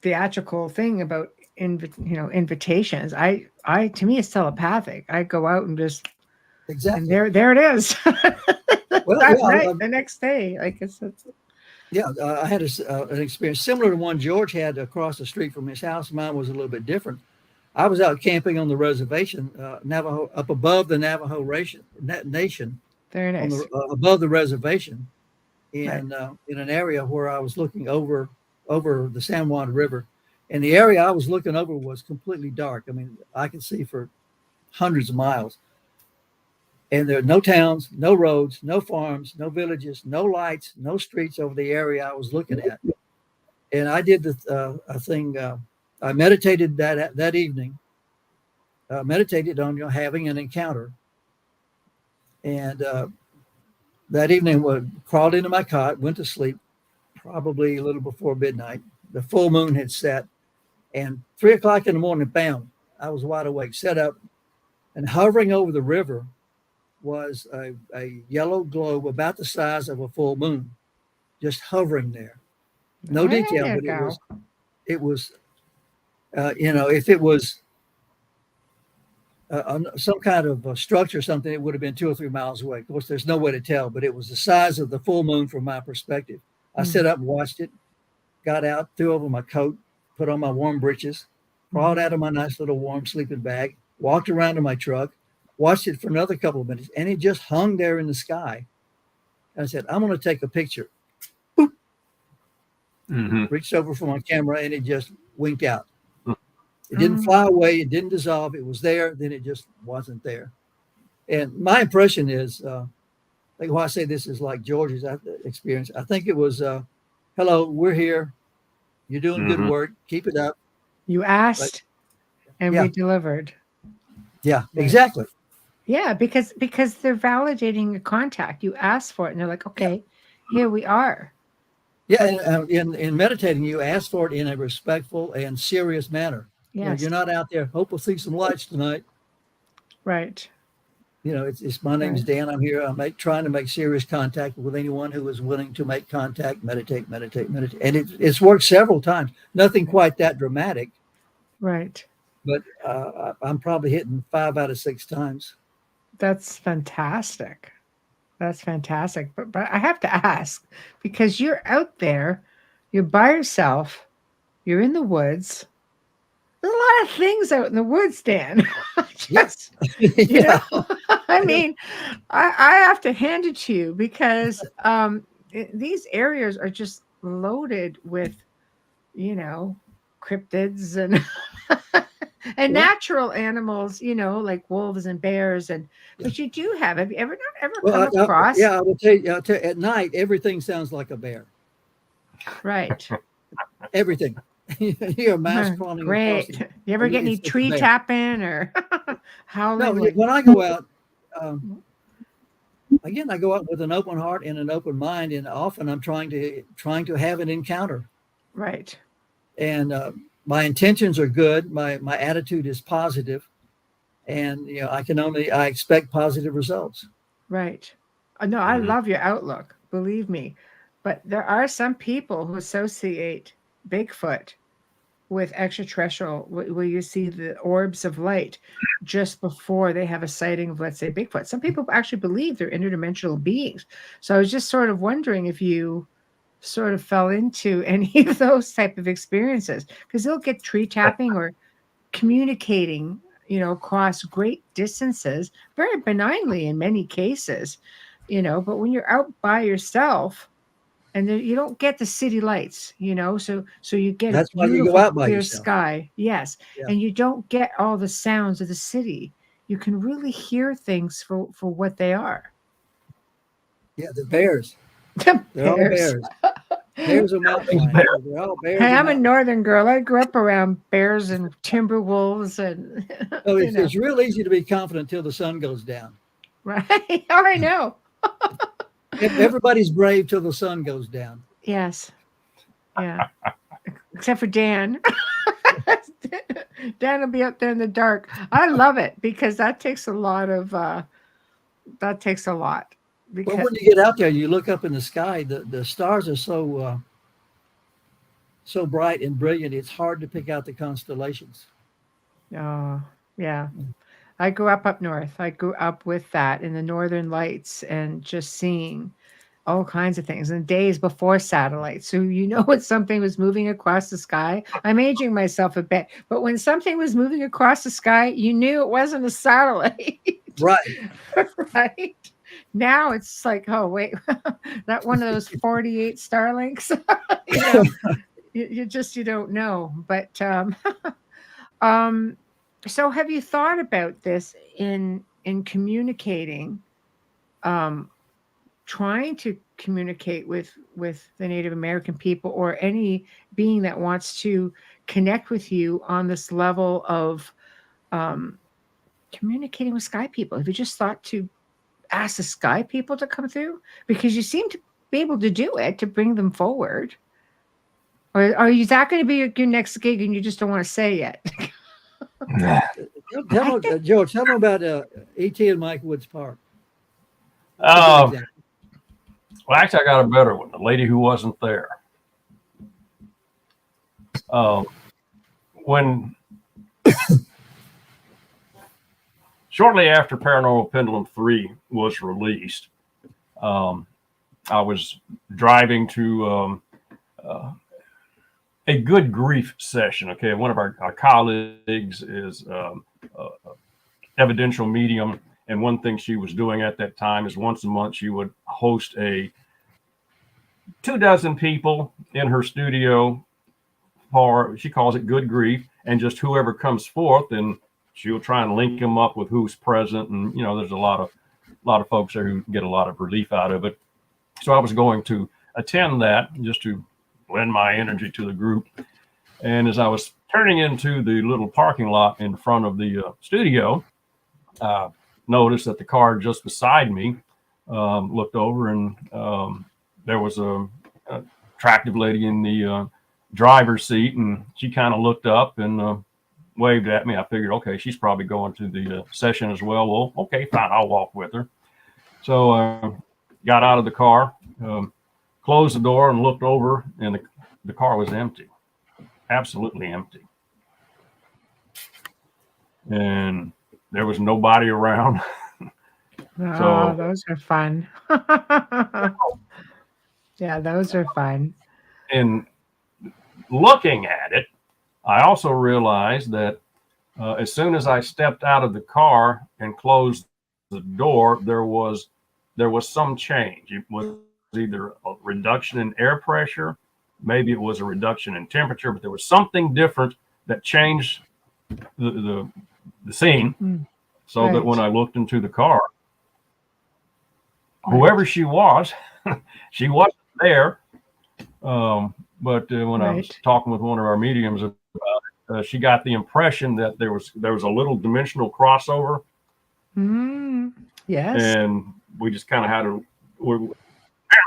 theatrical thing about invitations. To me, it's telepathic. I go out and just exactly, and there it is. Well, the next day, like it's I had an experience similar to one George had across the street from his house. Mine was a little bit different. I was out camping on the reservation, Navajo, up above the Navajo nation. Very nice. Above the reservation, and in an area where I was looking over the San Juan River, and the area I was looking over was completely dark. I mean, I could see for hundreds of miles, and there are no towns, no roads, no farms, no villages, no lights, no streets over the area I was looking at. And I did a thing. I meditated that evening. Meditated on having an encounter, and that evening crawled into my cot, went to sleep, probably a little before midnight. The full moon had set, and 3 o'clock in the morning, bam! I was wide awake, set up, and hovering over the river was a yellow globe about the size of a full moon, just hovering there. No detail, but it was. If it was some kind of a structure or something, it would have been 2 or 3 miles away. Of course, there's no way to tell, but it was the size of the full moon from my perspective. I sat up and watched it, got out, threw over my coat, put on my warm breeches, crawled out of my nice little warm sleeping bag, walked around to my truck, watched it for another couple of minutes, and it just hung there in the sky. And I said, I'm going to take a picture. Boop. Reached over for my camera, and it just winked out. It didn't fly away. It didn't dissolve. It was there. Then it just wasn't there. And my impression is, like when I say this is like George's experience, I think it was, hello, we're here. You're doing good work. Keep it up. You asked and we delivered. Yeah, exactly. Yeah, because they're validating your contact. You asked for it and they're like, okay, here we are. Yeah, and in meditating, you ask for it in a respectful and serious manner. Yes. You're not out there, hope we'll see some lights tonight. Right. It's my name's Dan. I'm here. I'm trying to make serious contact with anyone who is willing to make contact, meditate. And it's worked several times. Nothing quite that dramatic. Right. But I'm probably hitting 5 out of 6 times. That's fantastic. That's fantastic. But I have to ask, because you're out there, you're by yourself, you're in the woods. There's a lot of things out in the woods, Dan. Yes. I mean, I have to hand it to you because these areas are just loaded with, cryptids and natural animals, like wolves and bears. But you do have you ever come across? I will tell you, at night, everything sounds like a bear. Right. Everything. You hear a mouse crawling. Great. You ever get any tree tapping or howling? No, when I go out, again, I go out with an open heart and an open mind, and often I'm trying to have an encounter. Right. And my intentions are good. My attitude is positive, and I expect positive results. Right. No, I love your outlook. Believe me, but there are some people who associate Bigfoot with extraterrestrial, where you see the orbs of light just before they have a sighting of, let's say, Bigfoot. Some people actually believe they're interdimensional beings. So I was just sort of wondering if you sort of fell into any of those type of experiences, because they'll get tree tapping or communicating across great distances, very benignly in many cases, but when you're out by yourself and then you don't get the city lights, so you get That's a why you go beautiful out by clear yourself. sky. Yes. Yeah. And you don't get all the sounds of the city. You can really hear things for what they are. Yeah, the bears. The They're all bears. bears. Bears are mountain lions. They're all bears. Hey, and I'm a mountain northern girl. I grew up around bears and timber wolves and So it's real easy to be confident until the sun goes down. right. Oh, I know. Everybody's brave till the sun goes down. Yes. Yeah. Except for Dan. Dan will be up there in the dark. I love it because that takes a lot. Because Well, when you get out there, you look up in the sky. The stars are so bright and brilliant. It's hard to pick out the constellations. Oh, yeah. I grew up north. I grew up with that in the northern lights and just seeing all kinds of things and days before satellites. So when something was moving across the sky. I'm aging myself a bit, but when something was moving across the sky, you knew it wasn't a satellite. Right. Right. Now it's like, oh wait, that one of those 48 Starlinks. You don't know. But so have you thought about this in communicating, trying to communicate with the Native American people or any being that wants to connect with you on this level of communicating with sky people? Have you just thought to ask the sky people to come through? Because you seem to be able to do it, to bring them forward. Or is that going to be your next gig and you just don't want to say yet? George, tell me about E.T. and Mike Woods Park. Well, actually, I got a better one. The lady who wasn't there. When shortly after Paranormal Pendulum 3 was released, I was driving to a good grief session. Okay, one of our colleagues is evidential medium, and one thing she was doing at that time is once a month she would host 24 people in her studio for, she calls it good grief, and just whoever comes forth, and she'll try and link them up with who's present. And there's a lot of folks there who get a lot of relief out of it. So I was going to attend that just to lend my energy to the group. And as I was turning into the little parking lot in front of the studio, noticed that the car just beside me, looked over, and there was a attractive lady in the driver's seat, and she kind of looked up and waved at me. I figured, okay, she's probably going to the session as well. Well, okay, fine, I'll walk with her. So got out of the car, closed the door, and looked over, and the car was empty, absolutely empty. And there was nobody around. So those are fun. Yeah, those are fun. And looking at it, I also realized that as soon as I stepped out of the car and closed the door, there was some change. It was either a reduction in air pressure, maybe it was a reduction in temperature, but there was something different that changed the scene. So right. That when I looked into the car, whoever she was, she wasn't there. But when I was talking with one of our mediums about it, she got the impression that there was a little dimensional crossover. Yes. And we just kind of had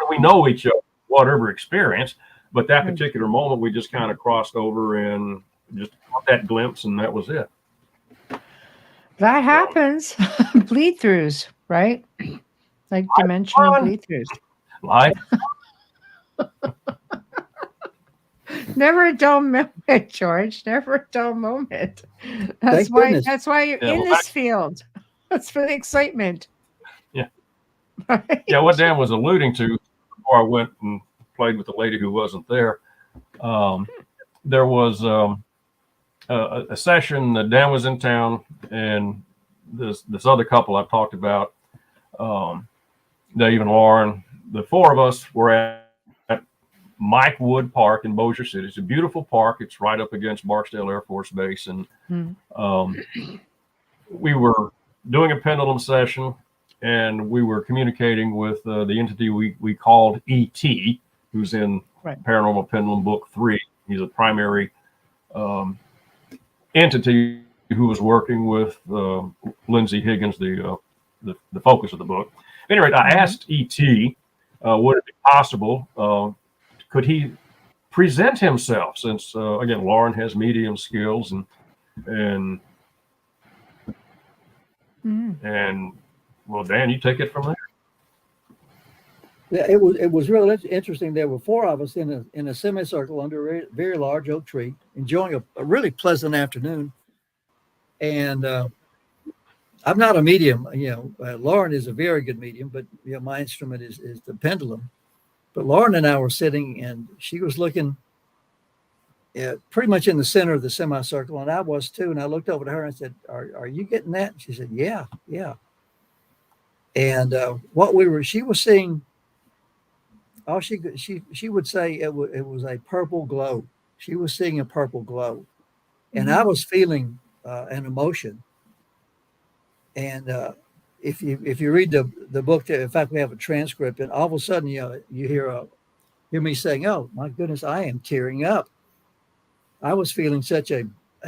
we know each other, whatever experience, but that particular moment we just kind of crossed over and just got that glimpse, and that was it. That happens. Bleed throughs, right? Like dimensional bleed throughs. Life. Never a dull moment, George. Never a dull moment. That's why you're in this field. That's for the excitement. Yeah. Right? Yeah, what Dan was alluding to before I went and played with the lady who wasn't there, there was a session. Dan was in town, and this other couple I've talked about, Dave and Lauren, the four of us were at Mike Wood Park in Bossier City. It's a beautiful park. It's right up against Barksdale Air Force Base, and we were doing a pendulum session, and we were communicating with the entity we called ET, who's in Paranormal Pendulum Book 3. He's a primary entity who was working with Lindsay Higgins, the focus of the book. Anyway, I asked ET, would it be possible, could he present himself, since again Lauren has medium skills, and well, Dan, you take it from there. Yeah, it was really interesting. There were four of us in a semicircle under a very large oak tree, enjoying a really pleasant afternoon. And I'm not a medium, Lauren is a very good medium, but my instrument is the pendulum. But Lauren and I were sitting, and she was looking pretty much in the center of the semicircle, and I was too. And I looked over to her and said, "Are you getting that?" And she said, "Yeah." And she was seeing. All she would say it was a purple glow. She was seeing a purple glow, and I was feeling an emotion. And if you read the book, in fact, we have a transcript, and all of a sudden you hear me saying, "Oh my goodness, I am tearing up." I was feeling such a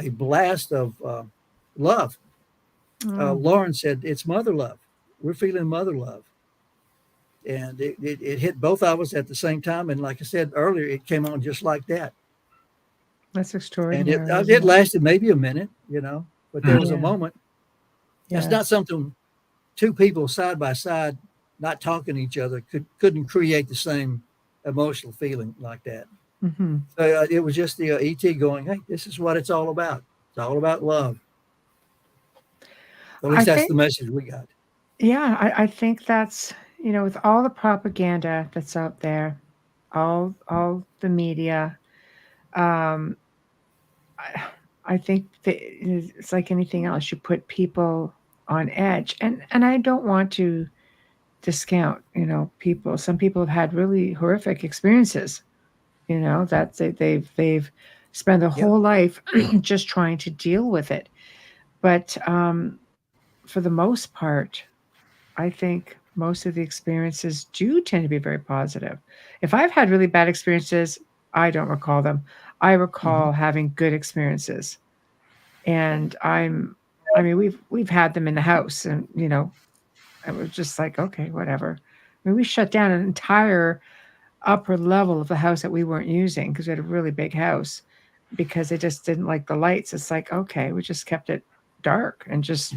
blast of love. Lauren said, "It's mother love. We're feeling mother love." And it hit both of us at the same time. And like I said earlier, it came on just like that. That's extraordinary. And it lasted maybe a minute, but there was a moment. It's not something two people side by side, not talking to each other, couldn't create the same emotional feeling like that. So it was just the ET going, "Hey, this is what it's all about. It's all about love." At least that's the message we got. Yeah, I think that's, with all the propaganda that's out there, all the media, I think that it's like anything else. You put people on edge, and I don't want to discount, people. Some people have had really horrific experiences, that they've spent their whole life just trying to deal with it. But for the most part, I think most of the experiences do tend to be very positive. If I've had really bad experiences, I don't recall them. I recall having good experiences. And we've had them in the house, and, it was just like, okay, whatever. We shut down an entire upper level of the house that we weren't using because we had a really big house, because they just didn't like the lights. It's like, okay, we just kept it dark and just,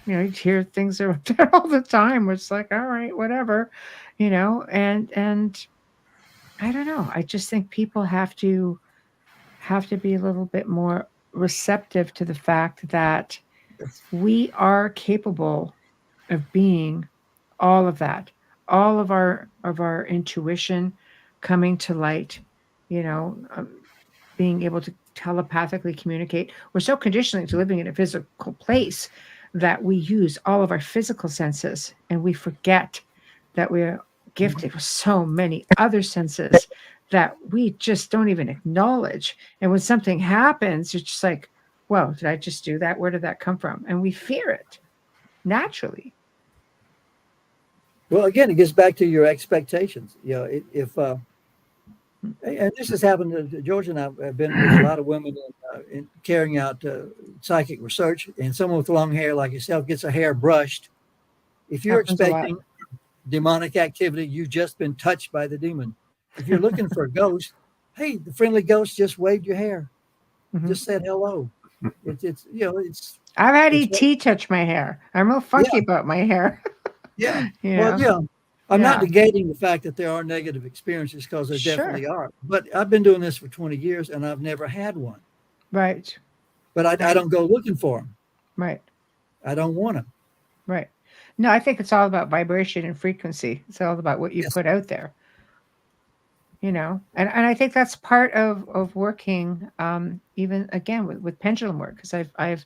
you hear things are up there all the time. It's like, all right, whatever, and I don't know. I just think people have to be a little bit more receptive to the fact that we are capable of being all of that, all of our intuition coming to light, being able to telepathically communicate. We're so conditioned to living in a physical place that we use all of our physical senses, and we forget that we're gifted with so many other senses that we just don't even acknowledge. And when something happens, it's just like, whoa, did I just do that? Where did that come from? And we fear it naturally. Well, again, it gets back to your expectations. If and this has happened to George, and I've been with a lot of women in carrying out psychic research, and someone with long hair like yourself gets a hair brushed. If you're expecting demonic activity, you've just been touched by the demon. If you're looking for a ghost, hey, the friendly ghost just waved your hair, just said hello. It's I've had ET touch my hair. I'm real funky about my hair. I'm not negating the fact that there are negative experiences, because there definitely are. But I've been doing this for 20 years and I've never had one. Right. But I don't go looking for them. Right. I don't want them. Right. No, I think it's all about vibration and frequency. It's all about what you put out there. and I think that's part of working, even again with pendulum work, because I've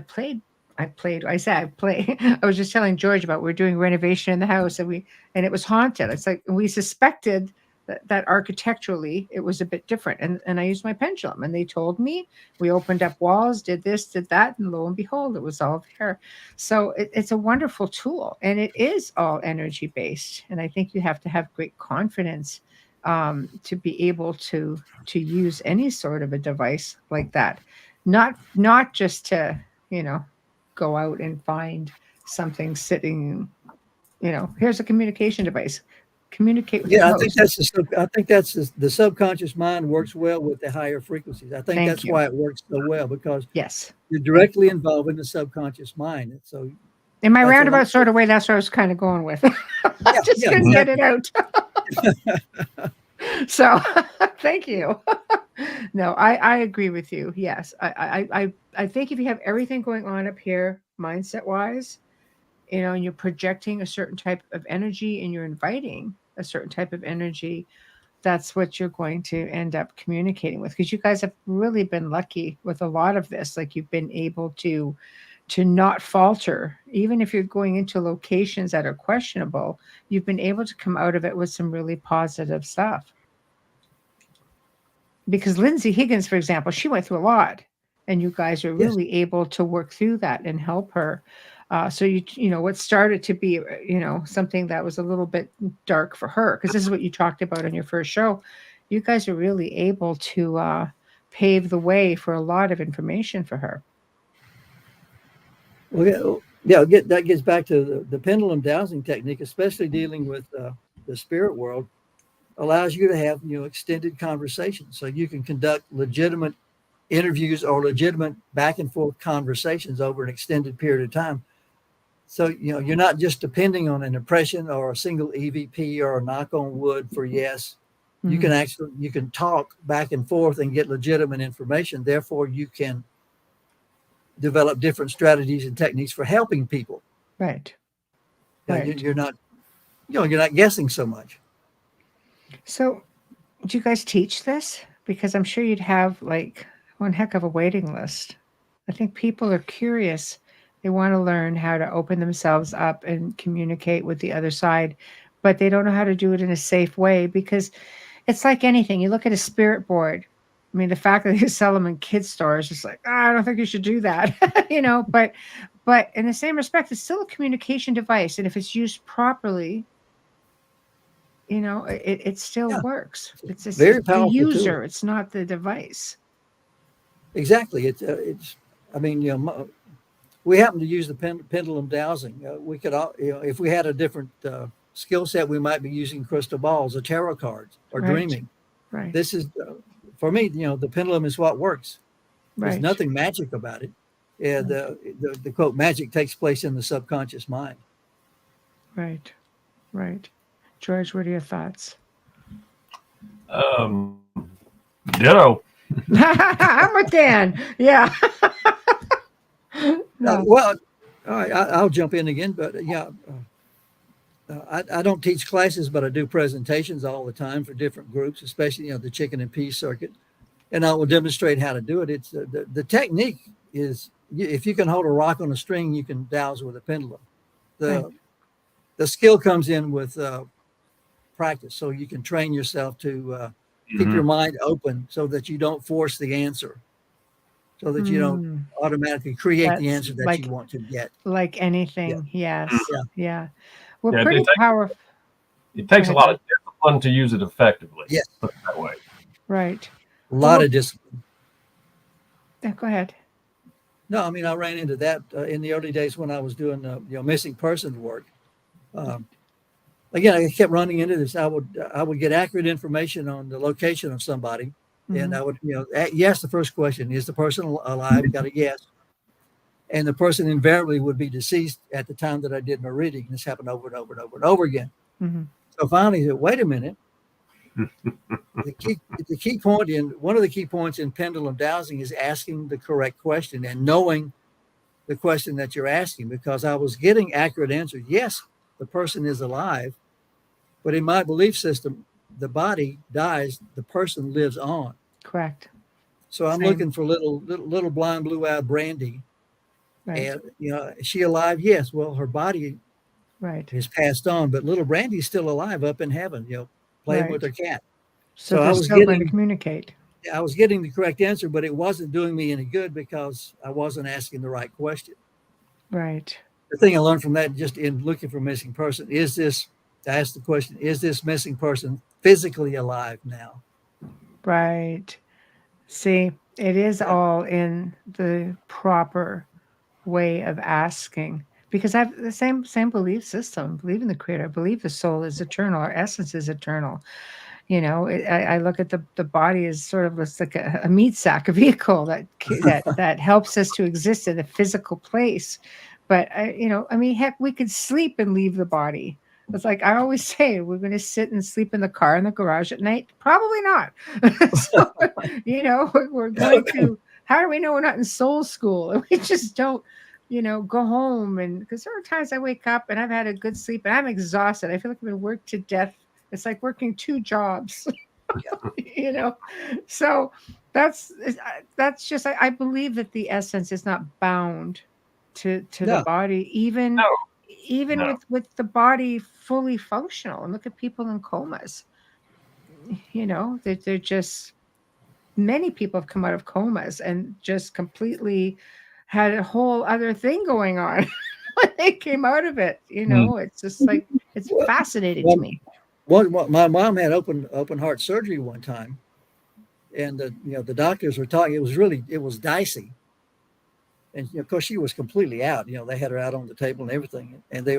played. I play. I was just telling George about we're doing renovation in the house, and it was haunted. It's like we suspected that architecturally it was a bit different, and I used my pendulum, and they told me. We opened up walls, did this, did that, and lo and behold, it was all there. So it's a wonderful tool, and it is all energy based, and I think you have to have great confidence to be able to use any sort of a device like that, not just to go out and find something sitting, here's a communication device, communicate with I think that's the subconscious mind works well with the higher frequencies. I think that's why it works so well, because you're directly involved in the subconscious mind. And so in my roundabout sort of way, that's what I was kind of going with. I just couldn't get it out. So thank you. No, I agree with you. Yes. I think if you have everything going on up here, mindset wise, and you're projecting a certain type of energy and you're inviting a certain type of energy, that's what you're going to end up communicating with. Because you guys have really been lucky with a lot of this. Like you've been able to not falter, even if you're going into locations that are questionable, you've been able to come out of it with some really positive stuff. Because Lindsay Higgins, for example, she went through a lot, and you guys are really able to work through that and help her. So what started to be, something that was a little bit dark for her, because this is what you talked about on your first show. You guys are really able to pave the way for a lot of information for her. Well, that gets back to the pendulum dowsing technique, especially dealing with the spirit world. Allows you to have extended conversations, so you can conduct legitimate interviews or legitimate back and forth conversations over an extended period of time. So you're not just depending on an impression or a single EVP or a knock on wood for yes. Mm-hmm. You can talk back and forth and get legitimate information. Therefore, you can develop different strategies and techniques for helping people. Right. You're not guessing so much. So, do you guys teach this? Because I'm sure you'd have like one heck of a waiting list. I think people are curious. They want to learn how to open themselves up and communicate with the other side, but they don't know how to do it in a safe way, because it's like anything. You look at a spirit board. I mean, the fact that you sell them in kids' stores is like, I don't think you should do that, but in the same respect, it's still a communication device. And if it's used properly, it still works. It's very powerful. The user, tool. It's not the device. Exactly. It's. I mean, we happen to use the pendulum dowsing. We could, if we had a different skill set, we might be using crystal balls or tarot cards or dreaming. Right. This is, for me, the pendulum is what works. There's nothing magic about it. Yeah, the quote magic takes place in the subconscious mind. Right. George, what are your thoughts? Ditto. I'm with Dan. Yeah. No. Well, all right, I'll jump in again, but I don't teach classes, but I do presentations all the time for different groups, especially the chicken and peas circuit, and I will demonstrate how to do it. It's the technique is, if you can hold a rock on a string, you can dowse with a pendulum. The skill comes in with practice, so you can train yourself to keep your mind open, so that you don't force the answer, so that you don't automatically create the answer that you want to get. Like anything, yes, yeah. We're pretty powerful. It takes a lot of discipline to use it effectively. Yes, put it that way. Right. A lot of discipline. Yeah, go ahead. No, I mean, I ran into that in the early days when I was doing missing persons work. Again, I kept running into this. I would get accurate information on the location of somebody, and I would yes, the first question, is the person alive? Got a yes. And the person invariably would be deceased at the time that I did my reading. This happened over and over and over and over again. So finally, I said, wait a minute. The key point one of the key points in pendulum dowsing is asking the correct question and knowing the question that you're asking, because I was getting accurate answers. Yes, the person is alive, but in my belief system, the body dies, the person lives on. Correct. So I'm looking for little blind blue-eyed Brandy. Right. And, is she alive? Yes. Well, her body has passed on, but little Brandy's still alive up in heaven, playing with her cat. So they're still going to communicate. I was getting the correct answer, but it wasn't doing me any good because I wasn't asking the right question. Right. The thing I learned from that, just in looking for a missing person, I asked the question, is this missing person physically alive now? Right. See, it is all in the proper way of asking, because I have the same belief system. I believe in the Creator. I believe the soul is eternal. Our essence is eternal. I look at the body as sort of like a meat sack, a vehicle that helps us to exist in a physical place. But heck, we could sleep and leave the body. It's like I always say, we're going to sit and sleep in the car in the garage at night. Probably not. So, we're going to. How do we know we're not in soul school? And we just don't, go home. And because there are times I wake up and I've had a good sleep and I'm exhausted. I feel like I've been worked to death. It's like working 2 jobs, So that's just, I believe that the essence is not bound to the body, even with the body fully functional. And look at people in comas. They're just, many people have come out of comas and just completely had a whole other thing going on when they came out of it. It's just like, it's fascinating to me. My mom had open heart surgery one time, and the doctors were talking. It was dicey, and of course she was completely out. They had her out on the table and everything, and they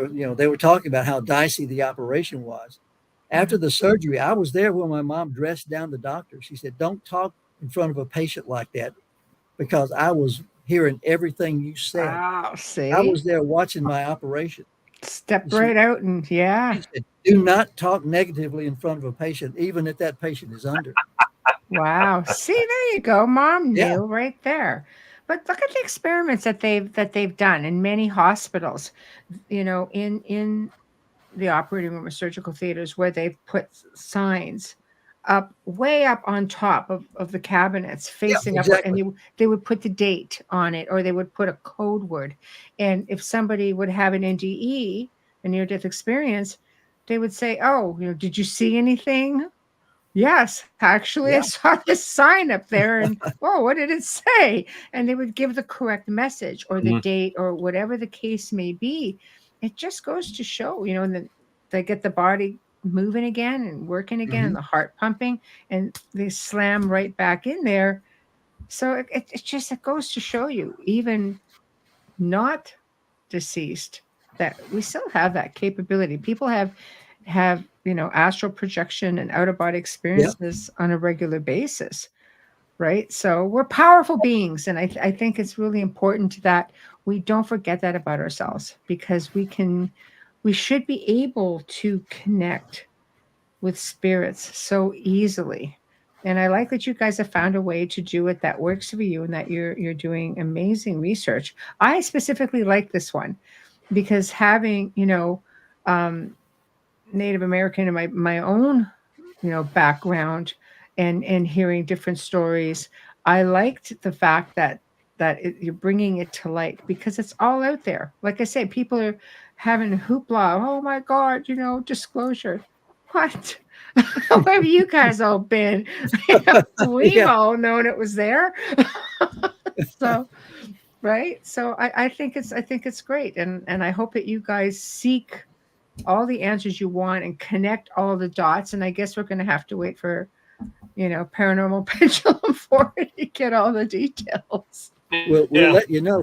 were talking about how dicey the operation was. After the surgery, I was there when my mom dressed down the doctor. She said, "Don't talk in front of a patient like that," because I was hearing everything you said. Wow, see? I was there watching my operation. Stepped right out and She said, do not talk negatively in front of a patient, even if that patient is under. Wow. See, there you go. Mom knew right there. But look at the experiments that they've done in many hospitals, in the operating room or surgical theaters, where they've put signs way up on top of the cabinets facing up, and they would put the date on it, or they would put a code word. And if somebody would have an NDE, a near-death experience, they would say, "Oh, did you see anything?" "Yes, actually, I saw this sign up there." And "Oh, what did it say?" And they would give the correct message or the date or whatever the case may be. It just goes to show, that they get the body moving again and working again, and the heart pumping, and they slam right back in there. So it goes to show you, even not deceased, that we still have that capability. People have astral projection and out of body experiences on a regular basis, right? So we're powerful beings, and I think it's really important that we don't forget that about ourselves, because we should be able to connect with spirits so easily. And I like that you guys have found a way to do it that works for you, and that you're doing amazing research. I specifically like this one because having, Native American in my own, background, and hearing different stories, I liked the fact that you're bringing it to light, because it's all out there. Like I say, people are having hoopla. "Oh my God, disclosure." What? Where have you guys all been? We've all known it was there. So, right. So I think it's great. And I hope that you guys seek all the answers you want and connect all the dots. And I guess we're going to have to wait for, Paranormal Pendulum for it to get all the details. We'll let you know.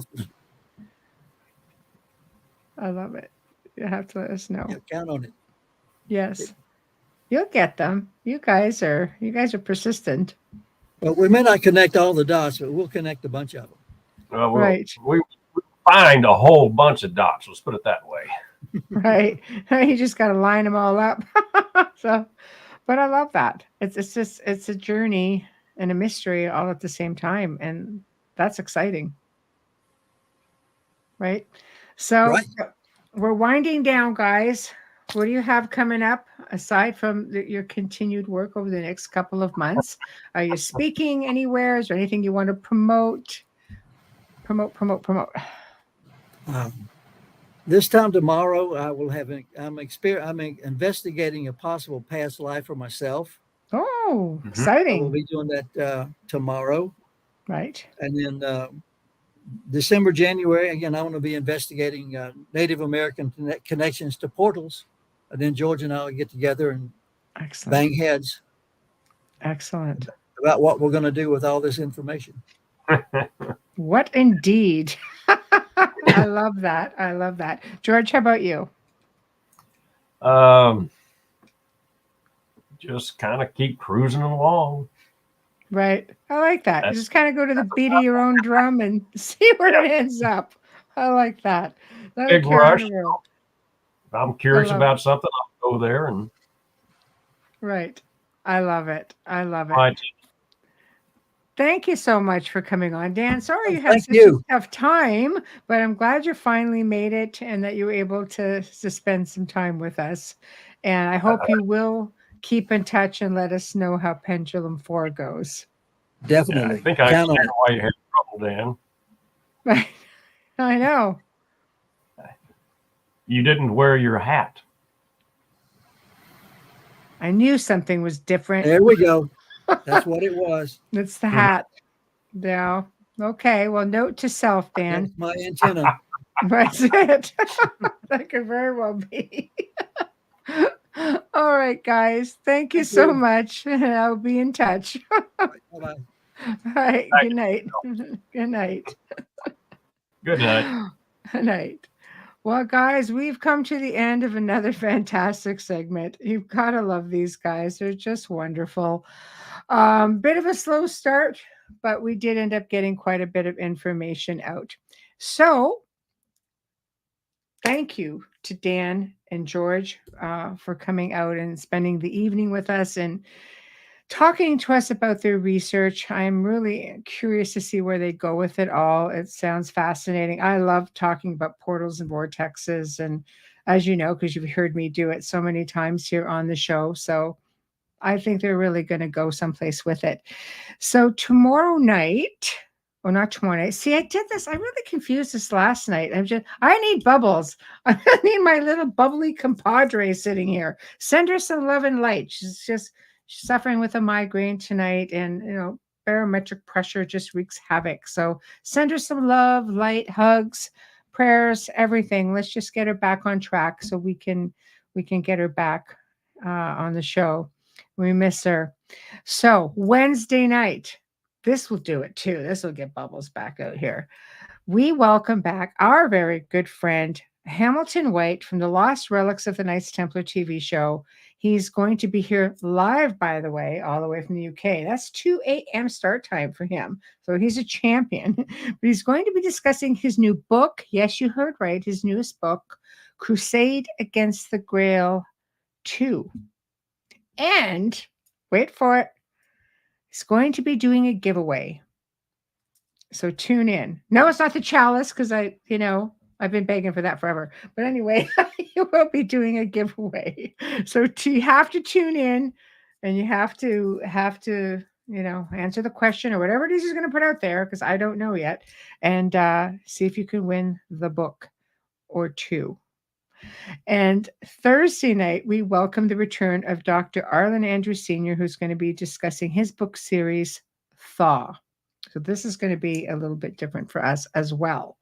I love it. You have to let us know. Yeah, count on it. Yes. You'll get them. You guys are persistent. Well, we may not connect all the dots, but we'll connect a bunch of them. Right. We find a whole bunch of dots. Let's put it that way. Right. You just got to line them all up. So, but I love that. It's a journey and a mystery all at the same time. And that's exciting. Right. So we're winding down, guys. What do you have coming up aside from your continued work over the next couple of months? Are you speaking anywhere? Is there anything you want to promote? Promote. This time tomorrow, I will have. I'm investigating a possible past life for myself. Oh, exciting! I will be doing that tomorrow. Right. And then December, January, again, I want to be investigating Native American connections to portals. And then George and I will get together and bang heads. Excellent. About what we're going to do with all this information. What indeed. I love that. I love that. George, how about you? Just kind of keep cruising along. Right. I like that. You just kind of go to the beat of your own drum and see where it ends up. I like that. Big rush. If I'm curious about something, I'll go there and. Right. I love it. I love it. Thank you so much for coming on, Dan. Sorry you had such a tough time, but I'm glad you finally made it and that you were able to spend some time with us. And I hope you will keep in touch and let us know how Pendulum 4 goes. Definitely. Yeah, I think I understand why you had trouble, Dan. Right. I know. You didn't wear your hat. I knew something was different. There we go. That's what it was. It's the hat. Yeah. Okay. Well, note to self, Dan. That's my antenna. That's it. That could very well be. All right, guys. Thank you so much. I'll be in touch. Bye-bye. All right. Good night. Good night. Good night. Good night. Well, guys, we've come to the end of another fantastic segment. You've got to love these guys. They're just wonderful. Bit of a slow start, but we did end up getting quite a bit of information out. So thank you to Dan and George for coming out and spending the evening with us and talking to us about their research. I'm really curious to see where they go with it all. It sounds fascinating. I love talking about portals and vortexes. And as you know, because you've heard me do it so many times here on the show. So I think they're really going to go someplace with it. So tomorrow night, or not tomorrow night. See, I did this. I really confused this last night. I need Bubbles. I need my little bubbly compadre sitting here. Send her some love and light. She's suffering with a migraine tonight, and barometric pressure just wreaks havoc. So send her some love, light, hugs, prayers, everything. Let's just get her back on track so we can get her back on the show. We miss her. So Wednesday night, this will do it too. This will get Bubbles back out here. We welcome back our very good friend Hamilton White from the Lost Relics of the Knights Templar TV show. He's going to be here live, by the way, all the way from the UK. That's 2 a.m. start time for him. So he's a champion. But he's going to be discussing his new book. Yes, you heard right. His newest book, Crusade Against the Grail 2. And wait for it. He's going to be doing a giveaway. So tune in. No, it's not the chalice because I've been begging for that forever. But anyway, you will be doing a giveaway. So you have to tune in and you have to answer the question or whatever it is he's going to put out there because I don't know yet. And see if you can win the book or two. And Thursday night, we welcome the return of Dr. Arlen Andrews Sr., who's going to be discussing his book series, Thaw. So this is going to be a little bit different for us as well.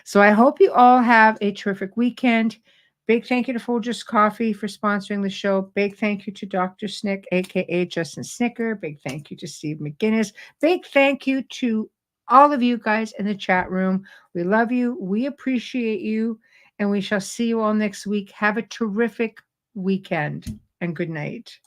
So I hope you all have a terrific weekend. Big thank you to Folgers Coffee for sponsoring the show. Big thank you to Dr. Snick, a.k.a. Justin Snicker. Big thank you to Steve McGinnis. Big thank you to all of you guys in the chat room. We love you. We appreciate you. And we shall see you all next week. Have a terrific weekend and good night.